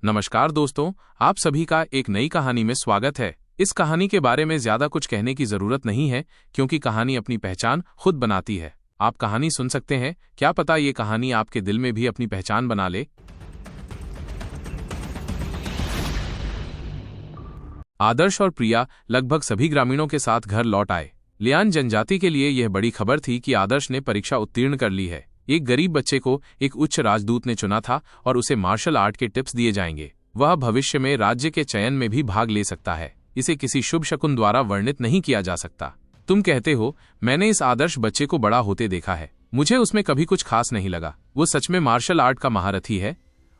नमस्कार दोस्तों, आप सभी का एक नई कहानी में स्वागत है। इस कहानी के बारे में ज्यादा कुछ कहने की जरूरत नहीं है क्योंकि कहानी अपनी पहचान खुद बनाती है। आप कहानी सुन सकते हैं, क्या पता ये कहानी आपके दिल में भी अपनी पहचान बना ले। आदर्श और प्रिया लगभग सभी ग्रामीणों के साथ घर लौट आए। लियान जनजाति के लिए यह बड़ी खबर थी कि आदर्श ने परीक्षा उत्तीर्ण कर ली है। एक गरीब बच्चे को एक उच्च राजदूत ने चुना था और उसे मार्शल आर्ट के टिप्स दिए जाएंगे। वह भविष्य में राज्य के चयन में भी भाग ले सकता है। इसे किसी शुभ शकुन द्वारा वर्णित नहीं किया जा सकता। तुम कहते हो, मैंने इस आदर्श बच्चे को बड़ा होते देखा है, मुझे उसमें कभी कुछ खास नहीं लगा। वो सच में मार्शल आर्ट का महारथी है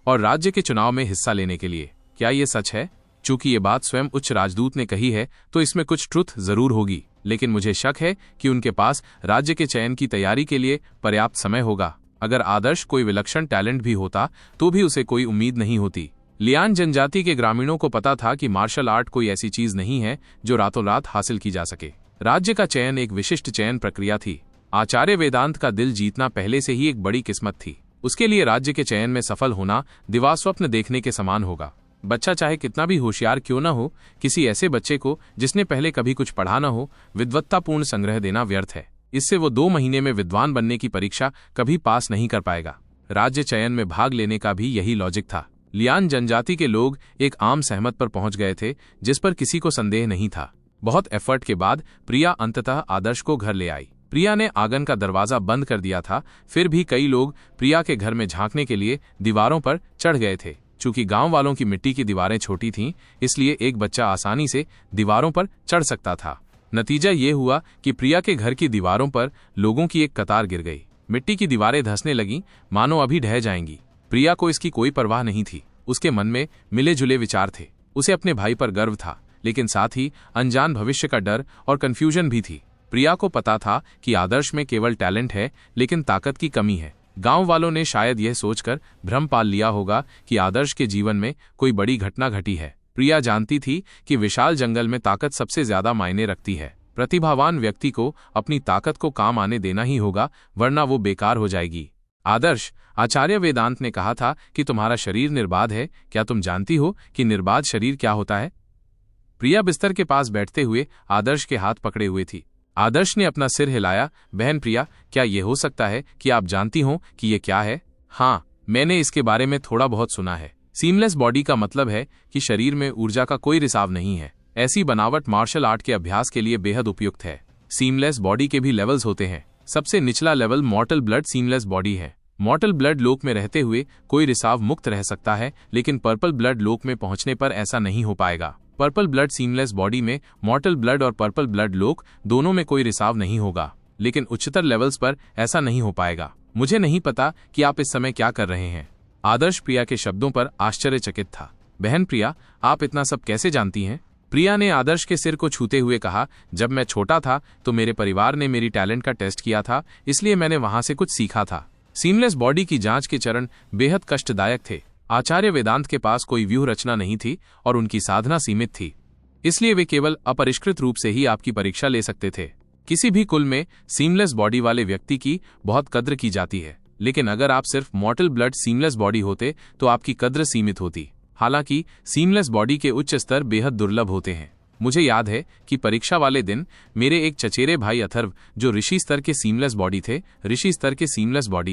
और राज्य के चुनाव में हिस्सा लेने के लिए। क्या ये सच है? चूंकि ये बात स्वयं उच्च राजदूत ने कही है तो इसमें कुछ ट्रुथ जरूर होगी, लेकिन मुझे शक है कि उनके पास राज्य के चयन की तैयारी के लिए पर्याप्त समय होगा। अगर आदर्श कोई विलक्षण टैलेंट भी होता तो भी उसे कोई उम्मीद नहीं होती। लियान जनजाति के ग्रामीणों को पता था कि मार्शल आर्ट कोई ऐसी चीज नहीं है जो रातों रात हासिल की जा सके। राज्य का चयन एक विशिष्ट चयन प्रक्रिया थी। आचार्य वेदांत का दिल जीतना पहले से ही एक बड़ी किस्मत थी। उसके लिए राज्य के चयन में सफल होना दिवास्वप्न देखने के समान होगा। बच्चा चाहे कितना भी होशियार क्यों न हो, किसी ऐसे बच्चे को जिसने पहले कभी कुछ पढ़ा न हो, विद्वत्तापूर्ण संग्रह देना व्यर्थ है। इससे वो 2 महीने में विद्वान बनने की परीक्षा कभी पास नहीं कर पाएगा। राज्य चयन में भाग लेने का भी यही लॉजिक था। लियान जनजाति के लोग एक आम सहमत पर पहुंच गए थे जिस पर किसी को संदेह नहीं था। बहुत एफर्ट के बाद प्रिया अंततः आदर्श को घर ले आई। प्रिया ने आंगन का दरवाजा बंद कर दिया था, फिर भी कई लोग प्रिया के घर में झांकने के लिए दीवारों पर चढ़ गए थे। चूंकि गांव वालों की मिट्टी की दीवारें छोटी थीं, इसलिए एक बच्चा आसानी से दीवारों पर चढ़ सकता था। नतीजा ये हुआ कि प्रिया के घर की दीवारों पर लोगों की एक कतार गिर गई। मिट्टी की दीवारें धंसने लगीं, मानो अभी ढह जाएंगी। प्रिया को इसकी कोई परवाह नहीं थी। उसके मन में मिले जुले विचार थे। उसे अपने भाई पर गर्व था, लेकिन साथ ही अनजान भविष्य का डर और कंफ्यूजन भी थी। प्रिया को पता था कि आदर्श में केवल टैलेंट है, लेकिन ताकत की कमी है। गांव वालों ने शायद यह सोचकर भ्रम पाल लिया होगा कि आदर्श के जीवन में कोई बड़ी घटना घटी है। प्रिया जानती थी कि विशाल जंगल में ताकत सबसे ज्यादा मायने रखती है। प्रतिभावान व्यक्ति को अपनी ताकत को काम आने देना ही होगा, वरना वो बेकार हो जाएगी। आदर्श, आचार्य वेदांत ने कहा था कि तुम्हारा शरीर निर्बाध है। क्या तुम जानती हो कि निर्बाध शरीर क्या होता है? प्रिया बिस्तर के पास बैठते हुए आदर्श के हाथ पकड़े हुए थी। आदर्श ने अपना सिर हिलाया। बहन प्रिया, क्या यह हो सकता है कि आप जानती हो कि यह क्या है? हाँ, मैंने इसके बारे में थोड़ा बहुत सुना है। सीमलेस बॉडी का मतलब है कि शरीर में ऊर्जा का कोई रिसाव नहीं है। ऐसी बनावट मार्शल आर्ट के अभ्यास के लिए बेहद उपयुक्त है। सीमलेस बॉडी के भी लेवल्स होते हैं। सबसे निचला level mortal blood seamless body है। मॉर्टल ब्लड लोक में रहते हुए कोई रिसाव मुक्त रह सकता है, लेकिन पर्पल ब्लड लोक में पहुंचने पर ऐसा नहीं हो पाएगा। पर्पल ब्लड सीमलेस बॉडी में मॉर्टल ब्लड और पर्पल ब्लड लोक दोनों में कोई रिसाव नहीं होगा, लेकिन उच्चतर लेवल्स पर ऐसा नहीं हो पाएगा। मुझे नहीं पता कि आप इस समय क्या कर रहे हैं। आदर्श प्रिया के शब्दों पर आश्चर्यचकित था। बहन प्रिया, आप इतना सब कैसे जानती हैं? प्रिया ने आदर्श के सिर को छूते हुए कहा, जब मैं छोटा था तो मेरे परिवार ने मेरी टैलेंट का टेस्ट किया था, इसलिए मैंने वहां से कुछ सीखा था। सीमलेस बॉडी की जांच के चरण बेहद कष्टदायक थे। आचार्य वेदांत के पास कोई व्यूह रचना नहीं थी और उनकी साधना सीमित थी, इसलिए वे केवल अपरिष्कृत रूप से ही आपकी परीक्षा ले सकते थे। किसी भी कुल में सीमलेस बॉडी वाले व्यक्ति की बहुत कद्र की जाती है, लेकिन अगर आप सिर्फ मॉर्टल ब्लड सीमलेस बॉडी होते तो आपकी कद्र सीमित होती। हालांकि सीमलेस बॉडी के उच्च स्तर बेहद दुर्लभ होते हैं। मुझे याद है कि परीक्षा वाले दिन मेरे एक चचेरे भाई अथर्व, जो ऋषि स्तर के सीमलेस बॉडी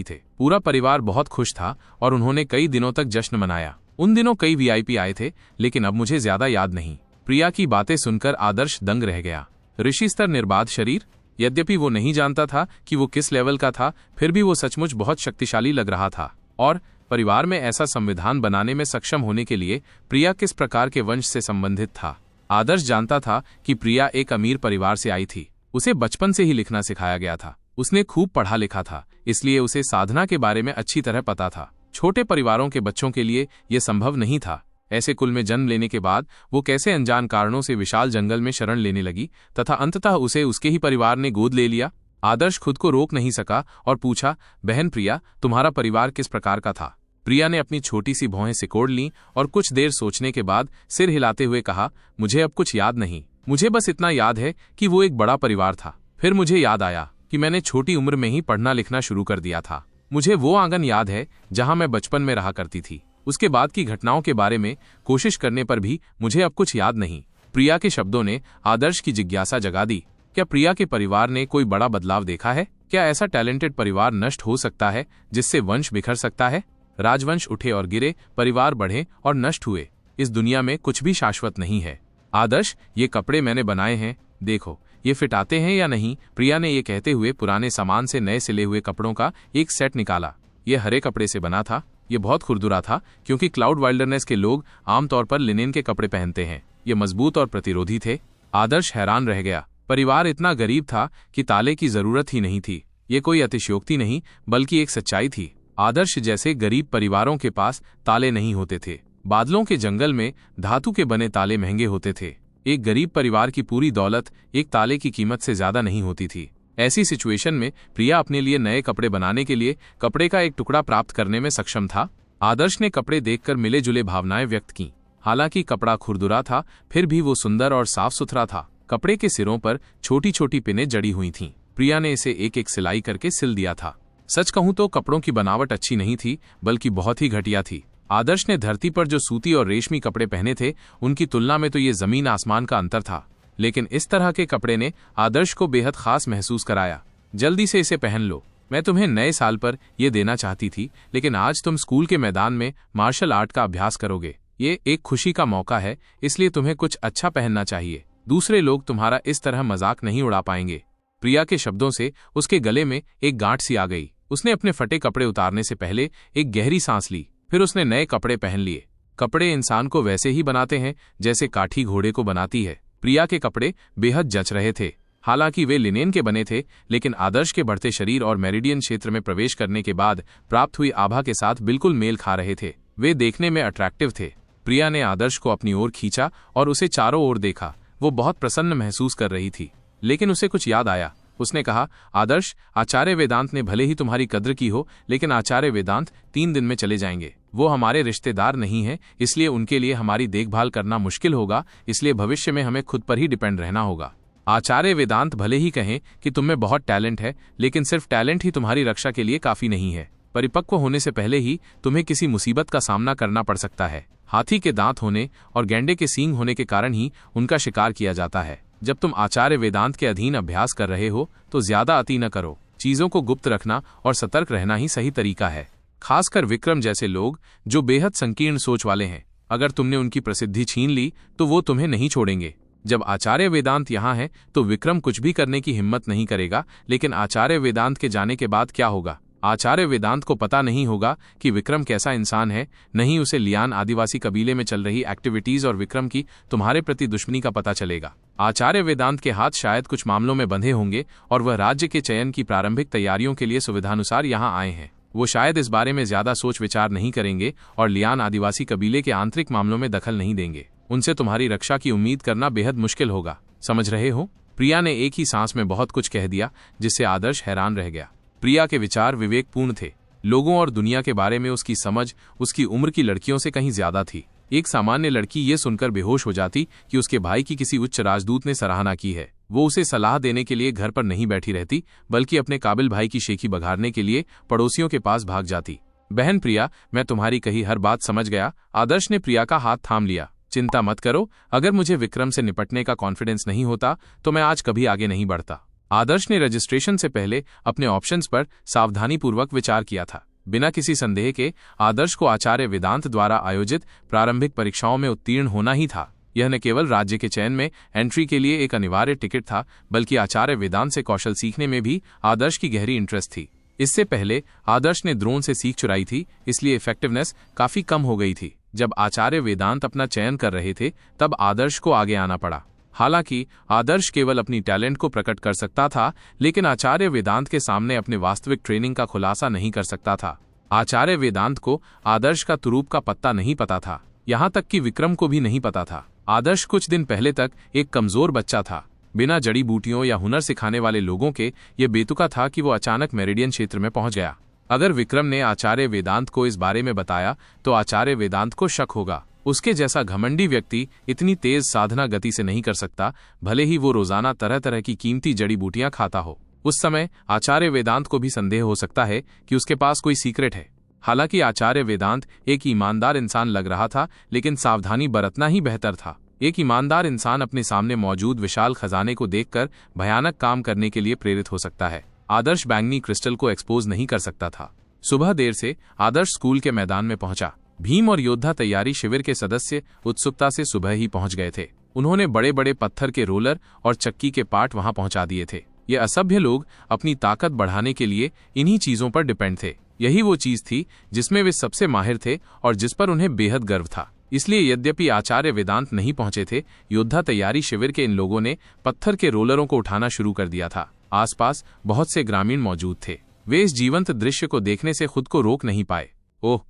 थे, पूरा परिवार बहुत खुश था और उन्होंने कई दिनों तक जश्न मनाया। उन दिनों कई वीआईपी आए थे, लेकिन अब मुझे ज्यादा याद नहीं। प्रिया की बातें सुनकर आदर्श दंग रह गया। ऋषि स्तर निर्बाध शरीर? यद्यपि वो नहीं जानता था कि वो किस लेवल का था, फिर भी वो सचमुच बहुत शक्तिशाली लग रहा था। और परिवार में ऐसा संविधान बनाने में सक्षम होने के लिए प्रिया किस प्रकार के वंश से संबंधित था? आदर्श जानता था कि प्रिया एक अमीर परिवार से आई थी। उसे बचपन से ही लिखना सिखाया गया था। उसने खूब पढ़ा लिखा था, इसलिए उसे साधना के बारे में अच्छी तरह पता था। छोटे परिवारों के बच्चों के लिए यह संभव नहीं था। ऐसे कुल में जन्म लेने के बाद वो कैसे अनजान कारणों से विशाल जंगल में शरण लेने लगी तथा अंततः उसे उसके ही परिवार ने गोद ले लिया। आदर्श खुद को रोक नहीं सका और पूछा, बहन प्रिया, तुम्हारा परिवार किस प्रकार का था? प्रिया ने अपनी छोटी सी भौहें सिकोड़ लीं और कुछ देर सोचने के बाद सिर हिलाते हुए कहा, मुझे अब कुछ याद नहीं। मुझे बस इतना याद है कि वो एक बड़ा परिवार था। फिर मुझे याद आया कि मैंने छोटी उम्र में ही पढ़ना लिखना शुरू कर दिया था। मुझे वो आंगन याद है जहां मैं बचपन में रहा करती थी। उसके बाद की घटनाओं के बारे में कोशिश करने पर भी मुझे अब कुछ याद नहीं। प्रिया के शब्दों ने आदर्श की जिज्ञासा जगा दी। क्या प्रिया के परिवार ने कोई बड़ा बदलाव देखा है? क्या ऐसा टैलेंटेड परिवार नष्ट हो सकता है जिससे वंश बिखर सकता है? राजवंश उठे और गिरे, परिवार बढ़े और नष्ट हुए। इस दुनिया में कुछ भी शाश्वत नहीं है। आदर्श, ये कपड़े मैंने बनाए हैं, देखो ये फिट आते हैं या नहीं। प्रिया ने ये कहते हुए पुराने सामान से नए सिले हुए कपड़ों का एक सेट निकाला। ये हरे कपड़े से बना था। ये बहुत खुरदुरा था क्योंकि क्लाउड वाइल्डरनेस के लोग आमतौर पर लिनेन के कपड़े पहनते हैं। ये मजबूत और प्रतिरोधी थे। आदर्श हैरान रह गया। परिवार इतना गरीब था कि ताले की जरूरत ही नहीं थी। ये कोई अतिशयोक्ति नहीं बल्कि एक सच्चाई थी। आदर्श जैसे गरीब परिवारों के पास ताले नहीं होते थे। बादलों के जंगल में धातु के बने ताले महंगे होते थे। एक गरीब परिवार की पूरी दौलत एक ताले की कीमत से ज्यादा नहीं होती थी। ऐसी सिचुएशन में प्रिया अपने लिए नए कपड़े बनाने के लिए कपड़े का एक टुकड़ा प्राप्त करने में सक्षम था। आदर्श ने कपड़े देखकर मिले जुले भावनाएं व्यक्त की। हालांकि कपड़ा खुरदुरा था, फिर भी वो सुंदर और साफ सुथरा था। कपड़े के सिरों पर छोटी छोटी पिनें जड़ी हुई थीं। प्रिया ने इसे एक एक सिलाई करके सिल दिया था। सच कहूं तो कपड़ों की बनावट अच्छी नहीं थी बल्कि बहुत ही घटिया थी। आदर्श ने धरती पर जो सूती और रेशमी कपड़े पहने थे उनकी तुलना में तो ये जमीन आसमान का अंतर था। लेकिन इस तरह के कपड़े ने आदर्श को बेहद खास महसूस कराया। जल्दी से इसे पहन लो। मैं तुम्हें नए साल पर यह देना चाहती थी, लेकिन आज तुम स्कूल के मैदान में मार्शल आर्ट का अभ्यास करोगे। ये एक खुशी का मौका है, इसलिए तुम्हें कुछ अच्छा पहनना चाहिए। दूसरे लोग तुम्हारा इस तरह मजाक नहीं उड़ा पाएंगे। प्रिया के शब्दों से उसके गले में एक गांठ सी आ गई। उसने अपने फटे कपड़े उतारने से पहले एक गहरी सांस ली। फिर उसने नए कपड़े पहन लिए। कपड़े इंसान को वैसे ही बनाते हैं जैसे काठी घोड़े को बनाती है। प्रिया के कपड़े बेहद जच रहे थे। हालांकि वे लिनेन के बने थे, लेकिन आदर्श के बढ़ते शरीर और मेरिडियन क्षेत्र में प्रवेश करने के बाद प्राप्त हुई आभा के साथ बिल्कुल मेल खा रहे थे। वे देखने में अट्रैक्टिव थे। प्रिया ने आदर्श को अपनी ओर खींचा और उसे चारों ओर देखा। वो बहुत प्रसन्न महसूस कर रही थी, लेकिन उसे कुछ याद आया। उसने कहा, आदर्श, आचार्य वेदांत ने भले ही तुम्हारी कद्र की हो, लेकिन आचार्य वेदांत 3 दिन में चले जाएंगे। वो हमारे रिश्तेदार नहीं हैं, इसलिए उनके लिए हमारी देखभाल करना मुश्किल होगा। इसलिए भविष्य में हमें खुद पर ही डिपेंड रहना होगा। आचार्य वेदांत भले ही कहें कि तुम में बहुत टैलेंट है, लेकिन सिर्फ टैलेंट ही तुम्हारी रक्षा के लिए काफी नहीं है। परिपक्व होने से पहले ही तुम्हें किसी मुसीबत का सामना करना पड़ सकता है। हाथी के दांत होने और गैंडे के सींग होने के कारण ही उनका शिकार किया जाता है। जब तुम आचार्य वेदांत के अधीन अभ्यास कर रहे हो तो ज्यादा अति न करो। चीजों को गुप्त रखना और सतर्क रहना ही सही तरीका है। खासकर विक्रम जैसे लोग जो बेहद संकीर्ण सोच वाले हैं। अगर तुमने उनकी प्रसिद्धि छीन ली तो वो तुम्हें नहीं छोड़ेंगे। जब आचार्य वेदांत यहाँ है तो विक्रम कुछ भी करने की हिम्मत नहीं करेगा, लेकिन आचार्य वेदांत के जाने के बाद क्या होगा? आचार्य वेदांत को पता नहीं होगा कि विक्रम कैसा इंसान है, नहीं उसे लियान आदिवासी कबीले में चल रही एक्टिविटीज और विक्रम की तुम्हारे प्रति दुश्मनी का पता चलेगा। आचार्य वेदांत के हाथ शायद कुछ मामलों में बंधे होंगे और वह राज्य के चयन की प्रारंभिक तैयारियों के लिए सुविधानुसार यहाँ आए हैं। वो शायद इस बारे में ज्यादा सोच विचार नहीं करेंगे और लियान आदिवासी कबीले के आंतरिक मामलों में दखल नहीं देंगे। उनसे तुम्हारी रक्षा की उम्मीद करना बेहद मुश्किल होगा। समझ रहे हो? प्रिया ने एक ही सांस में बहुत कुछ कह दिया, जिससे आदर्श हैरान रह गया। प्रिया के विचार विवेकपूर्ण थे। लोगों और दुनिया के बारे में उसकी समझ उसकी उम्र की लड़कियों से कहीं ज्यादा थी। एक सामान्य लड़की ये सुनकर बेहोश हो जाती कि उसके भाई की किसी उच्च राजदूत ने सराहना की है। वो उसे सलाह देने के लिए घर पर नहीं बैठी रहती, बल्कि अपने काबिल भाई की शेखी बघारने के लिए पड़ोसियों के पास भाग जाती। बहन प्रिया, मैं तुम्हारी कही हर बात समझ गया। आदर्श ने प्रिया का हाथ थाम लिया। चिंता मत करो, अगर मुझे विक्रम से निपटने का कॉन्फिडेंस नहीं होता तो मैं आज कभी आगे नहीं बढ़ता। आदर्श ने रजिस्ट्रेशन से पहले अपने ऑप्शंस पर सावधानीपूर्वक विचार किया था। बिना किसी संदेह के आदर्श को आचार्य वेदांत द्वारा आयोजित प्रारंभिक परीक्षाओं में उत्तीर्ण होना ही था। यह न केवल राज्य के चयन में एंट्री के लिए एक अनिवार्य टिकट था, बल्कि आचार्य वेदांत से कौशल सीखने में भी आदर्श की गहरी इंटरेस्ट थी। इससे पहले आदर्श ने द्रोण से सीख चुराई थी, इसलिए इफेक्टिवनेस काफी कम हो गई थी। जब आचार्य वेदांत अपना चयन कर रहे थे तब आदर्श को आगे आना पड़ा। हालांकि आदर्श केवल अपनी टैलेंट को प्रकट कर सकता था, लेकिन आचार्य वेदांत के सामने अपने वास्तविक ट्रेनिंग का खुलासा नहीं कर सकता था। आचार्य वेदांत को आदर्श का तुरूप का पत्ता नहीं पता था, यहाँ तक कि विक्रम को भी नहीं पता था। आदर्श कुछ दिन पहले तक एक कमजोर बच्चा था। बिना जड़ी बूटियों या हुनर सिखाने वाले लोगों के ये बेतुका था कि वो अचानक मेरिडियन क्षेत्र में पहुंच गया। अगर विक्रम ने आचार्य वेदांत को इस बारे में बताया तो आचार्य वेदांत को शक होगा। उसके जैसा घमंडी व्यक्ति इतनी तेज साधना गति से नहीं कर सकता, भले ही वो रोजाना तरह तरह की कीमती जड़ी बूटियां खाता हो। उस समय आचार्य वेदांत को भी संदेह हो सकता है कि उसके पास कोई सीक्रेट है। हालांकि आचार्य वेदांत एक ईमानदार इंसान लग रहा था, लेकिन सावधानी बरतना ही बेहतर था। एक ईमानदार इंसान अपने सामने मौजूद विशाल खजाने को देखकर भयानक काम करने के लिए प्रेरित हो सकता है। आदर्श बैंगनी क्रिस्टल को एक्सपोज नहीं कर सकता था। सुबह देर से आदर्श स्कूल के मैदान में पहुंचा। भीम और योद्धा तैयारी शिविर के सदस्य उत्सुकता से सुबह ही पहुंच गए थे। उन्होंने बड़े बड़े पत्थर के रोलर और चक्की के पार्ट वहां पहुंचा दिए थे। ये असभ्य लोग अपनी ताकत बढ़ाने के लिए इन्हीं चीजों पर डिपेंड थे। यही वो चीज थी जिसमें वे सबसे माहिर थे और जिस पर उन्हें बेहद गर्व था। इसलिए यद्यपि आचार्य वेदांत नहीं पहुंचे थे, योद्धा तैयारी शिविर के इन लोगों ने पत्थर के रोलरों को उठाना शुरू कर दिया था। आसपास बहुत से ग्रामीण मौजूद थे। वे इस जीवंत दृश्य को देखने से खुद को रोक नहीं पाए। ओह,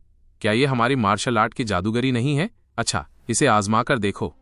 क्या ये हमारी मार्शल आर्ट की जादूगरी नहीं है? अच्छा, इसे आजमा कर देखो।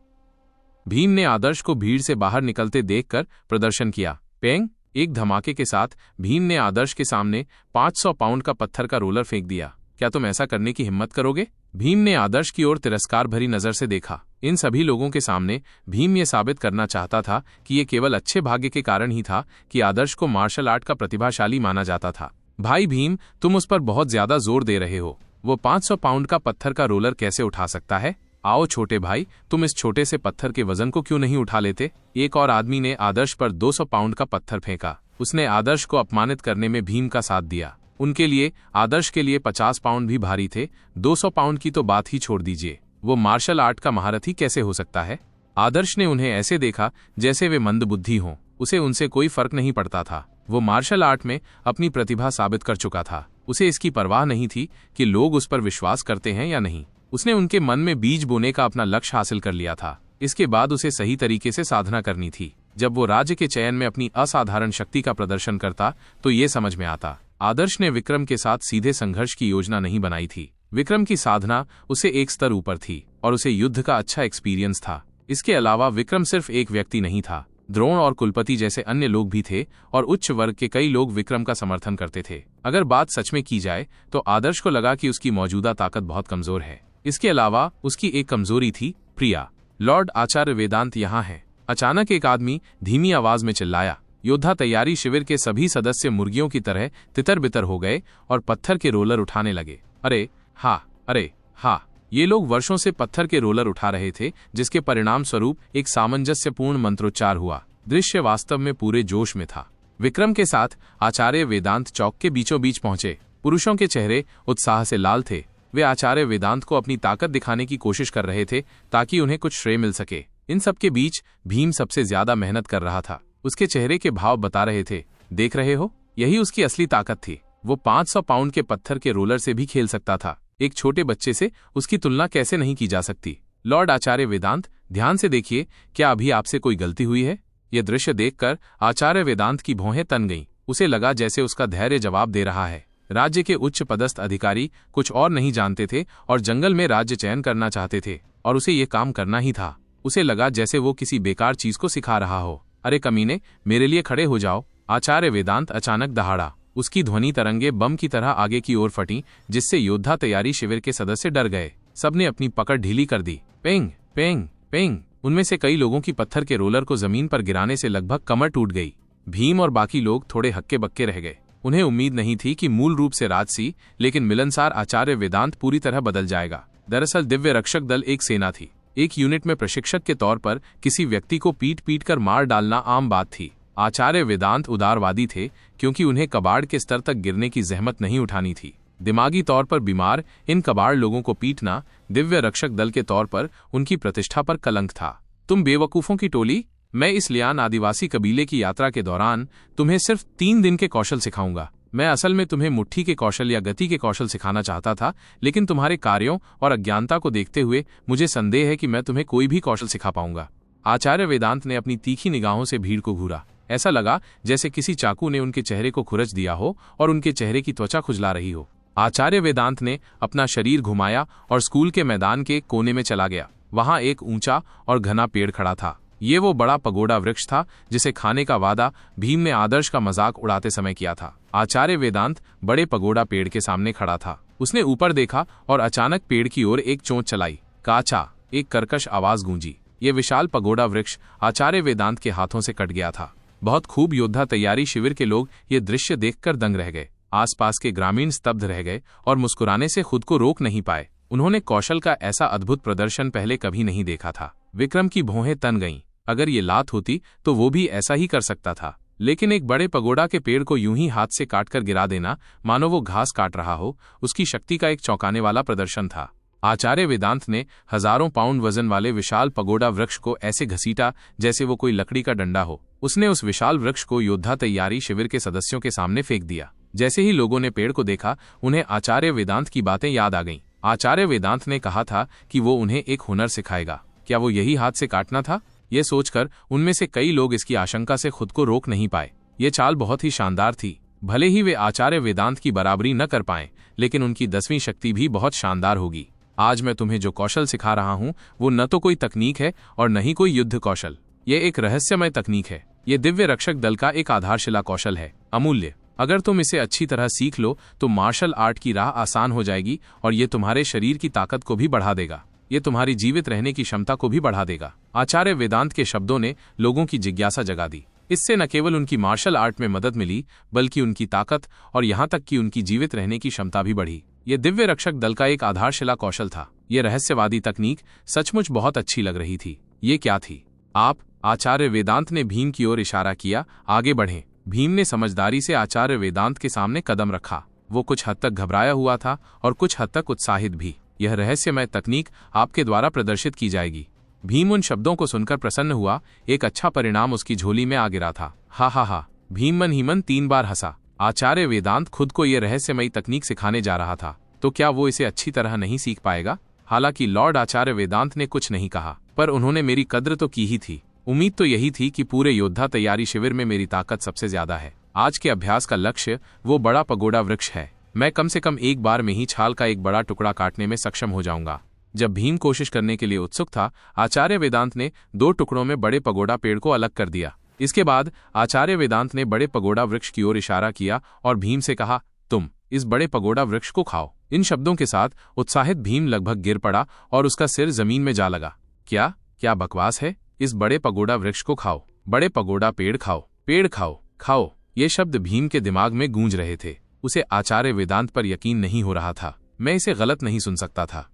भीम ने आदर्श को भीड़ से बाहर निकलते देखकर प्रदर्शन किया। पेंग! एक धमाके के साथ भीम ने आदर्श के सामने 500 पाउंड का पत्थर का रोलर फेंक दिया। क्या तुम ऐसा करने की हिम्मत करोगे? भीम ने आदर्श की ओर तिरस्कार भरी नजर से देखा। इन सभी लोगों के सामने भीम ये साबित करना चाहता था कि ये केवल अच्छे भाग्य के कारण ही था कि आदर्श को मार्शल आर्ट का प्रतिभाशाली माना जाता था। भाई भीम, तुम उस पर बहुत ज्यादा जोर दे रहे हो। वो 500 पाउंड का पत्थर का रोलर कैसे उठा सकता है? आओ छोटे भाई, तुम इस छोटे से पत्थर के वजन को क्यों नहीं उठा लेते? एक और आदमी ने आदर्श पर 200 पाउंड का पत्थर फेंका। उसने आदर्श को अपमानित करने में भीम का साथ दिया। उनके लिए आदर्श के लिए 50 पाउंड भी भारी थे। 200 पाउंड की तो बात ही छोड़ दीजिए। वो मार्शल आर्ट का महारथी कैसे हो सकता है? आदर्श ने उन्हें ऐसे देखा जैसे वे मंदबुद्धि हों। उसे उनसे कोई फर्क नहीं पड़ता था। वो मार्शल आर्ट में अपनी प्रतिभा साबित कर चुका था। उसे इसकी परवाह नहीं थी कि लोग उस पर विश्वास करते हैं या नहीं। उसने उनके मन में बीज बोने का अपना लक्ष्य हासिल कर लिया था। इसके बाद उसे सही तरीके से साधना करनी थी। जब वो राज्य के चयन में अपनी असाधारण शक्ति का प्रदर्शन करता तो ये समझ में आता। आदर्श ने विक्रम के साथ सीधे संघर्ष की योजना नहीं बनाई थी। विक्रम की साधना उसे एक स्तर ऊपर थी और उसे युद्ध का अच्छा एक्सपीरियंस था। इसके अलावा विक्रम सिर्फ एक व्यक्ति नहीं था। द्रोण और कुलपति जैसे अन्य लोग भी थे और उच्च वर्ग के कई लोग विक्रम का समर्थन करते थे। अगर बात सच में की जाए तो आदर्श को लगा कि उसकी मौजूदा ताकत बहुत कमजोर है। इसके अलावा उसकी एक कमजोरी थी, प्रिया। लॉर्ड आचार्य वेदांत यहाँ है। अचानक एक आदमी धीमी आवाज में चिल्लाया। योद्धा तैयारी शिविर के सभी सदस्य मुर्गियों की तरह तितर बितर हो गए और पत्थर के रोलर उठाने लगे। अरे हाँ, ये लोग वर्षों से पत्थर के रोलर उठा रहे थे, जिसके परिणाम स्वरूप एक सामंजस्यपूर्ण मंत्रोच्चार हुआ। दृश्य वास्तव में पूरे जोश में था। विक्रम के साथ आचार्य वेदांत चौक के बीचों बीच पहुंचे। पुरुषों के चेहरे उत्साह से लाल थे। वे आचार्य वेदांत को अपनी ताकत दिखाने की कोशिश कर रहे थे ताकि उन्हें कुछ श्रेय मिल सके। इन सब के बीच भीम सबसे ज्यादा मेहनत कर रहा था। उसके चेहरे के भाव बता रहे थे, देख रहे हो, यही उसकी असली ताकत थी। वो 500 पाउंड के पत्थर के रोलर से भी खेल सकता था। एक छोटे बच्चे से उसकी तुलना कैसे नहीं की जा सकती? लॉर्ड आचार्य वेदांत, ध्यान से देखिए, क्या अभी आपसे कोई गलती हुई है? यह दृश्य देखकर आचार्य वेदांत की भौहें तन गईं। उसे लगा जैसे उसका धैर्य जवाब दे रहा है। राज्य के उच्च पदस्थ अधिकारी कुछ और नहीं जानते थे और जंगल में राज्य चयन करना चाहते थे और उसे ये काम करना ही था। उसे लगा जैसे वो किसी बेकार चीज को सिखा रहा हो। अरे कमीने, मेरे लिए खड़े हो जाओ। आचार्य वेदांत अचानक दहाड़ा। उसकी ध्वनि तरंगे बम की तरह आगे की ओर फटी, जिससे योद्धा तैयारी शिविर के सदस्य डर गए। सबने अपनी पकड़ ढीली कर दी। पेंग पेंग पेंग। उनमें से कई लोगों की पत्थर के रोलर को जमीन पर गिराने से लगभग कमर टूट गई। भीम और बाकी लोग थोड़े हक्के बक्के रह गए। उन्हें उम्मीद नहीं थी कि मूल रूप से राजसी लेकिन मिलनसार आचार्य वेदांत पूरी तरह बदल जाएगा। दरअसल दिव्य रक्षक दल एक सेना थी। एक यूनिट में प्रशिक्षक के तौर पर किसी व्यक्ति को पीट कर मार डालना आम बात थी। आचार्य वेदांत उदारवादी थे क्योंकि उन्हें कबाड़ के स्तर तक गिरने की जहमत नहीं उठानी थी। दिमागी तौर पर बीमार इन कबाड़ लोगों को पीटना दिव्य रक्षक दल के तौर पर उनकी प्रतिष्ठा पर कलंक था। तुम बेवकूफों की टोली, मैं इस लियान आदिवासी कबीले की यात्रा के दौरान तुम्हें सिर्फ 3 दिन के कौशल सिखाऊंगा। मैं असल में तुम्हें मुट्ठी के कौशल या गति के कौशल सिखाना चाहता था, लेकिन तुम्हारे कार्यों और अज्ञानता को देखते हुए मुझे संदेह है कि मैं तुम्हें कोई भी कौशल सिखा पाऊंगा। आचार्य वेदांत ने अपनी तीखी निगाहों से भीड़ को घूरा। ऐसा लगा जैसे किसी चाकू ने उनके चेहरे को खुरच दिया हो और उनके चेहरे की त्वचा खुजला रही हो। आचार्य वेदांत ने अपना शरीर घुमाया और स्कूल के मैदान के कोने में चला गया। वहां एक ऊंचा और घना पेड़ खड़ा था। ये वो बड़ा पगोडा वृक्ष था जिसे खाने का वादा भीम ने आदर्श का मजाक उड़ाते समय किया था। आचार्य वेदांत बड़े पगोडा पेड़ के सामने खड़ा था। उसने ऊपर देखा और अचानक पेड़ की ओर एक चोंच चलाई। काचा, एक कर्कश आवाज गूंजी। ये विशाल पगोडा वृक्ष आचार्य वेदांत के हाथों से कट गया था। बहुत खूब। योद्धा तैयारी शिविर के लोग ये दृश्य देखकर दंग रह गए। आसपास के ग्रामीण स्तब्ध रह गए और मुस्कुराने से खुद को रोक नहीं पाए। उन्होंने कौशल का ऐसा अद्भुत प्रदर्शन पहले कभी नहीं देखा था। विक्रम की भौहें तन गईं। अगर ये लात होती तो वो भी ऐसा ही कर सकता था, लेकिन एक बड़े पगोड़ा के पेड़ को यूं ही हाथ से काटकर गिरा देना, मानो वो घास काट रहा हो, उसकी शक्ति का एक चौंकाने वाला प्रदर्शन था। आचार्य वेदांत ने हजारों पाउंड वजन वाले विशाल पगोड़ा वृक्ष को ऐसे घसीटा जैसे वो कोई लकड़ी का डंडा हो। उसने उस विशाल वृक्ष को योद्धा तैयारी शिविर के सदस्यों के सामने फेंक दिया। जैसे ही लोगों ने पेड़ को देखा, उन्हें आचार्य वेदांत की बातें याद आ गईं। आचार्य वेदांत ने कहा था कि वो उन्हें एक हुनर सिखाएगा। क्या वो यही हाथ से काटना था? ये सोचकर उनमें से कई लोग इसकी आशंका से खुद को रोक नहीं पाए। ये चाल बहुत ही शानदार थी। भले ही वे आचार्य वेदांत की बराबरी न कर पाएं, लेकिन उनकी 10वीं शक्ति भी बहुत शानदार होगी। आज मैं तुम्हें जो कौशल सिखा रहा हूं वो न तो कोई तकनीक है और न ही कोई युद्ध कौशल। ये एक रहस्यमय तकनीक है। ये दिव्य रक्षक दल का एक आधारशिला कौशल है, अमूल्य। अगर तुम इसे अच्छी तरह सीख लो तो मार्शल आर्ट की राह आसान हो जाएगी और ये तुम्हारे शरीर की ताकत को भी बढ़ा देगा। ये तुम्हारी जीवित रहने की क्षमता को भी बढ़ा देगा। आचार्य वेदांत के शब्दों ने लोगों की जिज्ञासा जगा दी। इससे न केवल उनकी मार्शल आर्ट में मदद मिली, बल्कि उनकी ताकत और यहाँ तक कि उनकी जीवित रहने की क्षमता भी बढ़ी। ये दिव्य रक्षक दल का एक आधारशिला कौशल था। ये रहस्यवादी तकनीक सचमुच बहुत अच्छी लग रही थी। ये क्या थी? आप? आचार्य वेदांत ने भीम की ओर इशारा किया। आगे बढ़ें। भीम ने समझदारी से आचार्य वेदांत के सामने कदम रखा। वो कुछ हद तक घबराया हुआ था और कुछ हद तक उत्साहित भी। यह रहस्यमय तकनीक आपके द्वारा प्रदर्शित की जाएगी। भीम उन शब्दों को सुनकर प्रसन्न हुआ। एक अच्छा परिणाम उसकी झोली में आ गिरा था। हा हा हा। भीम मन ही मन 3 बार हंसा। आचार्य वेदांत खुद को यह रहस्यमयी तकनीक सिखाने जा रहा था, तो क्या वो इसे अच्छी तरह नहीं सीख पाएगा? हालांकि लॉर्ड आचार्य वेदांत ने कुछ नहीं कहा, पर उन्होंने मेरी कद्र तो की ही थी। उम्मीद तो यही थी कि पूरे योद्धा तैयारी शिविर में मेरी ताकत सबसे ज्यादा है। आज के अभ्यास का लक्ष्य वो बड़ा पगोड़ा वृक्ष है। मैं कम से कम एक बार में ही छाल का एक बड़ा टुकड़ा काटने में सक्षम हो जाऊंगा। जब भीम कोशिश करने के लिए उत्सुक था, आचार्य वेदांत ने 2 टुकड़ों में बड़े पगोड़ा पेड़ को अलग कर दिया। इसके बाद आचार्य वेदांत ने बड़े पगोड़ा वृक्ष की ओर इशारा किया और भीम से कहा, तुम इस बड़े पगोड़ा वृक्ष को खाओ। इन शब्दों के साथ उत्साहित भीम लगभग गिर पड़ा और उसका सिर जमीन में जा लगा। क्या क्या बकवास है? इस बड़े पगोड़ा वृक्ष को खाओ, बड़े पगोड़ा पेड़ खाओ, पेड़ खाओ, खाओ। ये शब्द भीम के दिमाग में गूंज रहे थे। उसे आचार्य वेदांत पर यकीन नहीं हो रहा था। मैं इसे गलत नहीं सुन सकता था।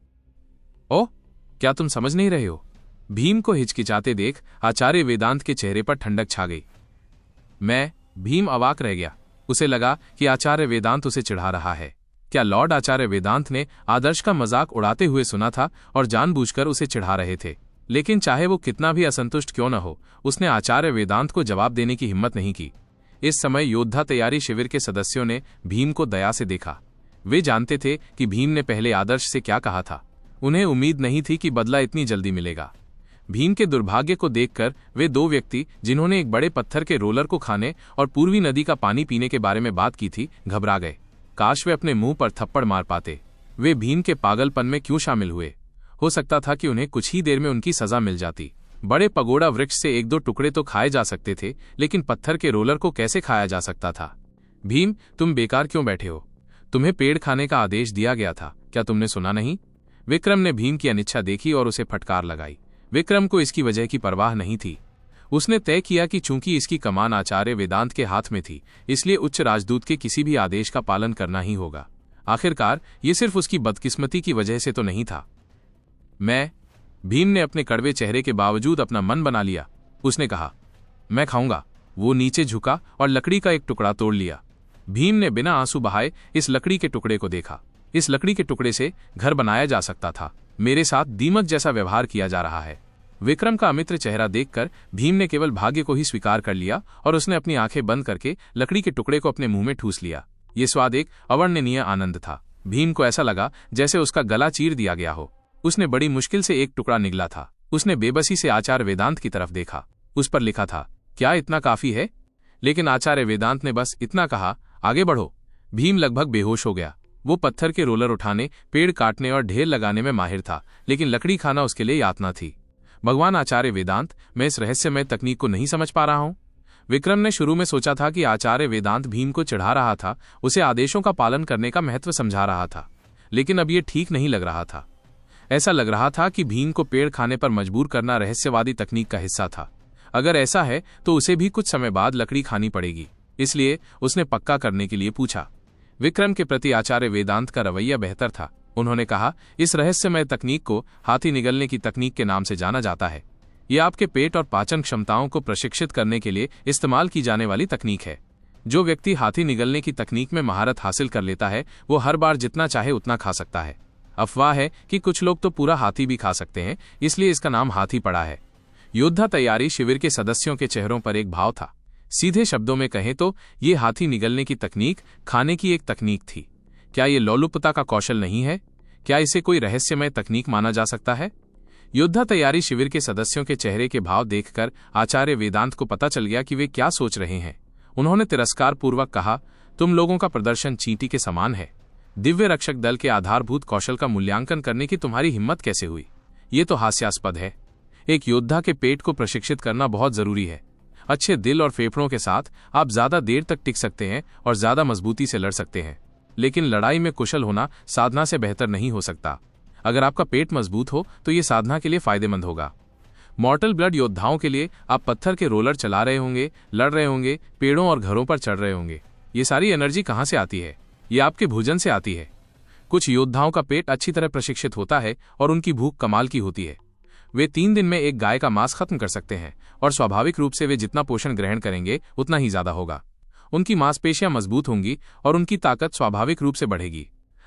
ओह, क्या तुम समझ नहीं रहे हो? भीम को हिचकिचाते देख आचार्य वेदांत के चेहरे पर ठंडक छा गई। भीम अवाक रह गया। उसे लगा कि आचार्य वेदांत उसे चिढ़ा रहा है। क्या लॉर्ड आचार्य वेदांत ने आदर्श का मजाक उड़ाते हुए सुना था और जानबूझकर उसे चिढ़ा रहे थे? लेकिन चाहे वो कितना भी असंतुष्ट क्यों न हो, उसने आचार्य वेदांत को जवाब देने की हिम्मत नहीं की। इस समय योद्धा तैयारी शिविर के सदस्यों ने भीम को दया से देखा। वे जानते थे कि भीम ने पहले आदर्श से क्या कहा था। उन्हें उम्मीद नहीं थी कि बदला इतनी जल्दी मिलेगा। भीम के दुर्भाग्य को देखकर वे 2 व्यक्ति, जिन्होंने एक बड़े पत्थर के रोलर को खाने और पूर्वी नदी का पानी पीने के बारे में बात की थी, घबरा गए। काश वे अपने मुंह पर थप्पड़ मार पाते। वे भीम के पागलपन में क्यों शामिल हुए? हो सकता था कि उन्हें कुछ ही देर में उनकी सजा मिल जाती। बड़े पगोड़ा वृक्ष से 1-2 टुकड़े तो खाए जा सकते थे, लेकिन पत्थर के रोलर को कैसे खाया जा सकता था? भीम, तुम बेकार क्यों बैठे हो? तुम्हें पेड़ खाने का आदेश दिया गया था, क्या तुमने सुना नहीं? विक्रम ने भीम की अनिच्छा देखी और उसे फटकार लगाई। विक्रम को इसकी वजह की परवाह नहीं थी। उसने तय किया कि चूंकि इसकी कमान आचार्य वेदांत के हाथ में थी, इसलिए उच्च राजदूत के किसी भी आदेश का पालन करना ही होगा। आखिरकार ये सिर्फ उसकी बदकिस्मती की वजह से तो नहीं था। भीम ने अपने कड़वे चेहरे के बावजूद अपना मन बना लिया। उसने कहा, मैं खाऊंगा। वो नीचे झुका और लकड़ी का एक टुकड़ा तोड़ लिया। भीम ने बिना आंसू बहाए इस लकड़ी के टुकड़े को देखा। इस लकड़ी के टुकड़े से घर बनाया जा सकता था। मेरे साथ दीमक जैसा व्यवहार किया जा रहा है। विक्रम का अमित्र चेहरा देखकर भीम ने केवल भाग्य को ही स्वीकार कर लिया और उसने अपनी आंखें बंद करके लकड़ी के टुकड़े को अपने मुंह में ठूस लिया। ये स्वाद एक अवर्णनीय आनंद था। भीम को ऐसा लगा जैसे उसका गला चीर दिया गया हो। उसने बड़ी मुश्किल से एक टुकड़ा निगला था। उसने बेबसी से आचार्य वेदांत की तरफ देखा। उस पर लिखा था, क्या इतना काफी है? लेकिन आचार्य वेदांत ने बस इतना कहा, आगे बढ़ो। भीम लगभग बेहोश हो गया। वो पत्थर के रोलर उठाने, पेड़ काटने और ढेर लगाने में माहिर था, लेकिन लकड़ी खाना उसके लिए यातना थी। भगवान आचार्य वेदांत, मैं इस रहस्यमय तकनीक को नहीं समझ पा रहा हूं। विक्रम ने शुरू में सोचा था कि आचार्य वेदांत भीम को चिढ़ा रहा था, उसे आदेशों का पालन करने का महत्व समझा रहा था, लेकिन अब यह ठीक नहीं लग रहा था। ऐसा लग रहा था कि भीम को पेड़ खाने पर मजबूर करना रहस्यवादी तकनीक का हिस्सा था। अगर ऐसा है तो उसे भी कुछ समय बाद लकड़ी खानी पड़ेगी। इसलिए उसने पक्का करने के लिए पूछा, विक्रम के प्रति आचार्य वेदांत का रवैया बेहतर था। उन्होंने कहा, इस रहस्यमय तकनीक को हाथी निगलने की तकनीक के नाम से जाना जाता है। ये आपके पेट और पाचन क्षमताओं को प्रशिक्षित करने के लिए इस्तेमाल की जाने वाली तकनीक है। जो व्यक्ति हाथी निगलने की तकनीक में महारत हासिल कर लेता है वो हर बार जितना चाहे उतना खा सकता है। अफवाह है कि कुछ लोग तो पूरा हाथी भी खा सकते हैं, इसलिए इसका नाम हाथी पड़ा है। योद्धा तैयारी शिविर के सदस्यों के चेहरों पर एक भाव था। सीधे शब्दों में कहें तो ये हाथी निगलने की तकनीक खाने की एक तकनीक थी। क्या ये लोलुपता का कौशल नहीं है? क्या इसे कोई रहस्यमय तकनीक माना जा सकता है? योद्धा तैयारी शिविर के सदस्यों के चेहरे के भाव देखकर आचार्य वेदांत को पता चल गया कि वे क्या सोच रहे हैं। उन्होंने तिरस्कार पूर्वक कहा, तुम लोगों का प्रदर्शन चींटी के समान है। दिव्य रक्षक दल के आधारभूत कौशल का मूल्यांकन करने की तुम्हारी हिम्मत कैसे हुई? ये तो हास्यास्पद है। एक योद्धा के पेट को प्रशिक्षित करना बहुत जरूरी है। अच्छे दिल और फेफड़ों के साथ आप ज्यादा देर तक टिक सकते हैं और ज्यादा मजबूती से लड़ सकते हैं, लेकिन लड़ाई में कुशल होना साधना से बेहतर नहीं हो सकता। अगर आपका पेट मजबूत हो तो ये साधना के लिए फायदेमंद होगा। मॉर्टल ब्लड योद्धाओं के लिए आप पत्थर के रोलर चला रहे होंगे, लड़ रहे होंगे, पेड़ों और घरों पर चढ़ रहे होंगे। ये सारी एनर्जी कहाँ से आती है? ये आपके भोजन से आती है। कुछ योद्धाओं का पेट अच्छी तरह प्रशिक्षित होता है और उनकी भूख कमाल की होती है। वे 3 दिन में एक गाय का मांस खत्म कर सकते हैं और स्वाभाविक रूप से वे जितना पोषण ग्रहण करेंगे उतना ही ज्यादा होगा। उनकी मांसपेशियां मजबूत होंगी और उनकी ताकत स्वाभाविक रूप से बढ़ेगी।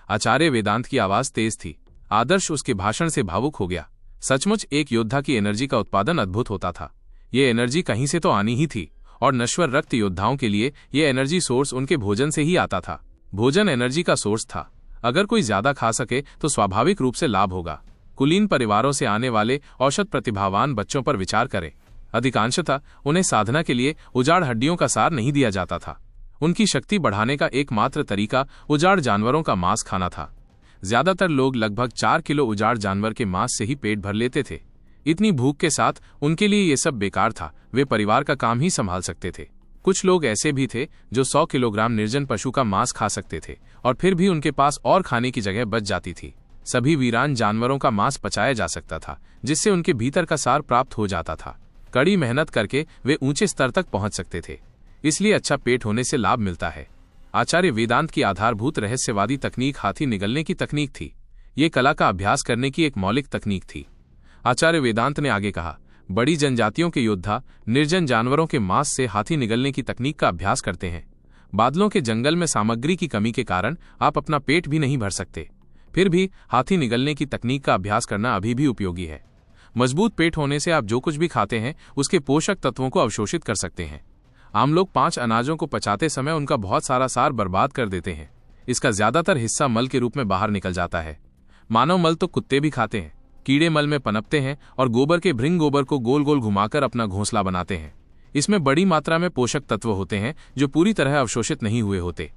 आचार्य वेदांत की आवाज तेज थी। आदर्श उसके भाषण से भावुक हो गया। सचमुच एक योद्धा की एनर्जी का उत्पादन अद्भुत होता था। ये एनर्जी कहीं से तो आनी ही थी और नश्वर रक्त योद्धाओं के लिए ये एनर्जी सोर्स उनके भोजन से ही आता था। भोजन एनर्जी का सोर्स था। अगर कोई ज्यादा खा सके तो स्वाभाविक रूप से लाभ होगा। कुलीन परिवारों से आने वाले औसत प्रतिभावान बच्चों पर विचार करें। अधिकांशतः उन्हें साधना के लिए उजाड़ हड्डियों का सार नहीं दिया जाता था। उनकी शक्ति बढ़ाने का एकमात्र तरीका उजाड़ जानवरों का मांस खाना था। ज्यादातर लोग लगभग 4 किलो उजाड़ जानवर के मांस से ही पेट भर लेते थे। इतनी भूख के साथ उनके लिए ये सब बेकार था। वे परिवार का काम ही संभाल सकते थे। कुछ लोग ऐसे भी थे जो 100 किलोग्राम निर्जन पशु का मांस खा सकते थे और फिर भी उनके पास और खाने की जगह बच जाती थी। सभी वीरान जानवरों का मांस पचाया जा सकता था, जिससे उनके भीतर का सार प्राप्त हो जाता था। कड़ी मेहनत करके वे ऊंचे स्तर तक पहुंच सकते थे। इसलिए अच्छा पेट होने से लाभ मिलता है। आचार्य वेदांत की आधारभूत रहस्यवादी तकनीक हाथी निगलने की तकनीक थी। ये कला का अभ्यास करने की एक मौलिक तकनीक थी। आचार्य वेदांत ने आगे कहा, बड़ी जनजातियों के योद्धा निर्जन जानवरों के मांस से हाथी निगलने की तकनीक का अभ्यास करते हैं। बादलों के जंगल में सामग्री की कमी के कारण आप अपना पेट भी नहीं भर सकते। फिर भी हाथी निगलने की तकनीक का अभ्यास करना अभी भी उपयोगी है। मजबूत पेट होने से आप जो कुछ भी खाते हैं उसके पोषक तत्वों को अवशोषित कर सकते हैं। आम लोग 5 अनाजों को पचाते समय उनका बहुत सारा सार बर्बाद कर देते हैं। इसका ज्यादातर हिस्सा मल के रूप में बाहर निकल जाता है। मानव मल तो कुत्ते भी खाते हैं। कीड़े मल में पनपते हैं और गोबर के भृंग गोबर को गोल गोल घुमाकर अपना घोंसला बनाते हैं। इसमें बड़ी मात्रा में पोषक तत्व होते हैं जो पूरी तरह अवशोषित नहीं हुए होते।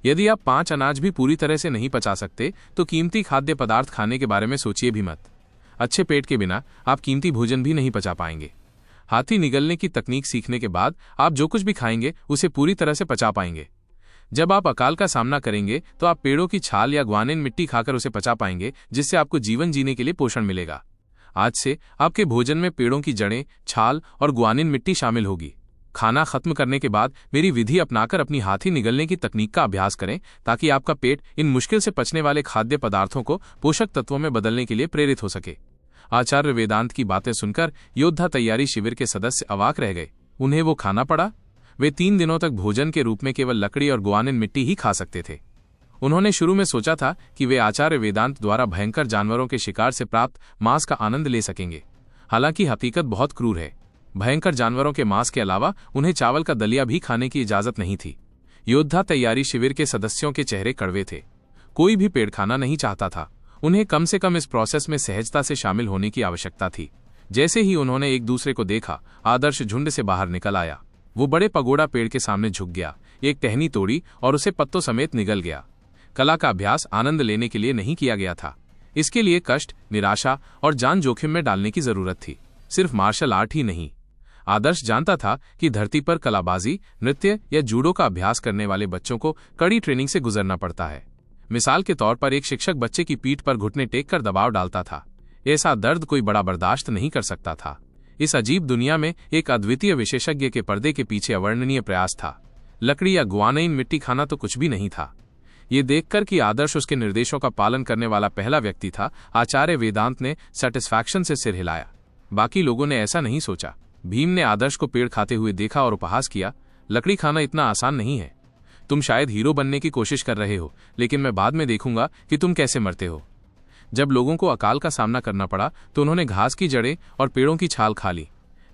यदि आप 5 अनाज भी पूरी तरह से नहीं पचा सकते तो कीमती खाद्य पदार्थ खाने के बारे में सोचिए भी मत। अच्छे पेट के बिना आप कीमती भोजन भी नहीं पचा पाएंगे। हाथी निगलने की तकनीक सीखने के बाद आप जो कुछ भी खाएंगे उसे पूरी तरह से पचा पाएंगे। जब आप अकाल का सामना करेंगे तो आप पेड़ों की छाल या ग्वानिन मिट्टी खाकर उसे पचा पाएंगे, जिससे आपको जीवन जीने के लिए पोषण मिलेगा। आज से आपके भोजन में पेड़ों की जड़ें, छाल और ग्वानिन मिट्टी शामिल होगी। खाना खत्म करने के बाद मेरी विधि अपनाकर अपनी हाथी निगलने की तकनीक का अभ्यास करें, ताकि आपका पेट इन मुश्किल से पचने वाले खाद्य पदार्थों को पोषक तत्वों में बदलने के लिए प्रेरित हो सके। आचार्य वेदांत की बातें सुनकर योद्धा तैयारी शिविर के सदस्य अवाक रह गए। उन्हें वो खाना पड़ा। वे 3 दिनों तक भोजन के रूप में केवल लकड़ी और ग्वानिन मिट्टी ही खा सकते थे। उन्होंने शुरू में सोचा था कि वे आचार्य वेदांत द्वारा भयंकर जानवरों के शिकार से प्राप्त मांस का आनंद ले सकेंगे। हालांकि हकीकत बहुत क्रूर है। भयंकर जानवरों के मांस के अलावा उन्हें चावल का दलिया भी खाने की इजाजत नहीं थी। योद्धा तैयारी शिविर के सदस्यों के चेहरे कड़वे थे। कोई भी पेड़ खाना नहीं चाहता था। उन्हें कम से कम इस प्रोसेस में सहजता से शामिल होने की आवश्यकता थी। जैसे ही उन्होंने एक दूसरे को देखा, आदर्श झुंड से बाहर निकल आया। वो बड़े पगोड़ा पेड़ के सामने झुक गया, एक टहनी तोड़ी और उसे पत्तों समेत निगल गया। कला का अभ्यास आनंद लेने के लिए नहीं किया गया था। इसके लिए कष्ट, निराशा और जान जोखिम में डालने की जरूरत थी। सिर्फ मार्शल आर्ट ही नहीं। आदर्श जानता था कि धरती पर कलाबाजी, नृत्य या जूडो का अभ्यास करने वाले बच्चों को कड़ी ट्रेनिंग से गुजरना पड़ता है। मिसाल के तौर पर एक शिक्षक बच्चे की पीठ पर घुटने टेक कर दबाव डालता था। ऐसा दर्द कोई बड़ा बर्दाश्त नहीं कर सकता था। इस अजीब दुनिया में एक अद्वितीय विशेषज्ञ के पर्दे के पीछे अवर्णनीय प्रयास था। लकड़ी या ग्वानिन मिट्टी खाना तो कुछ भी नहीं था। ये देखकर कि आदर्श उसके निर्देशों का पालन करने वाला पहला व्यक्ति था, आचार्य वेदांत ने सेटिस्फैक्शन से सिर हिलाया। बाकी लोगों ने ऐसा नहीं सोचा। भीम ने आदर्श को पेड़ खाते हुए देखा और उपहास किया, लकड़ी खाना इतना आसान नहीं है। तुम शायद हीरो बनने की कोशिश कर रहे हो, लेकिन मैं बाद में देखूंगा कि तुम कैसे मरते हो। जब लोगों को अकाल का सामना करना पड़ा तो उन्होंने घास की जड़ें और पेड़ों की छाल खा ली,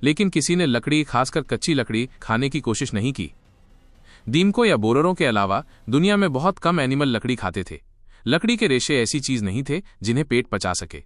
लेकिन किसी ने लकड़ी, खासकर कच्ची लकड़ी, खाने की कोशिश नहीं की। दीमको या बोररों के अलावा दुनिया में बहुत कम एनिमल लकड़ी खाते थे। लकड़ी के रेशे ऐसी चीज नहीं थे जिन्हें पेट पचा सके।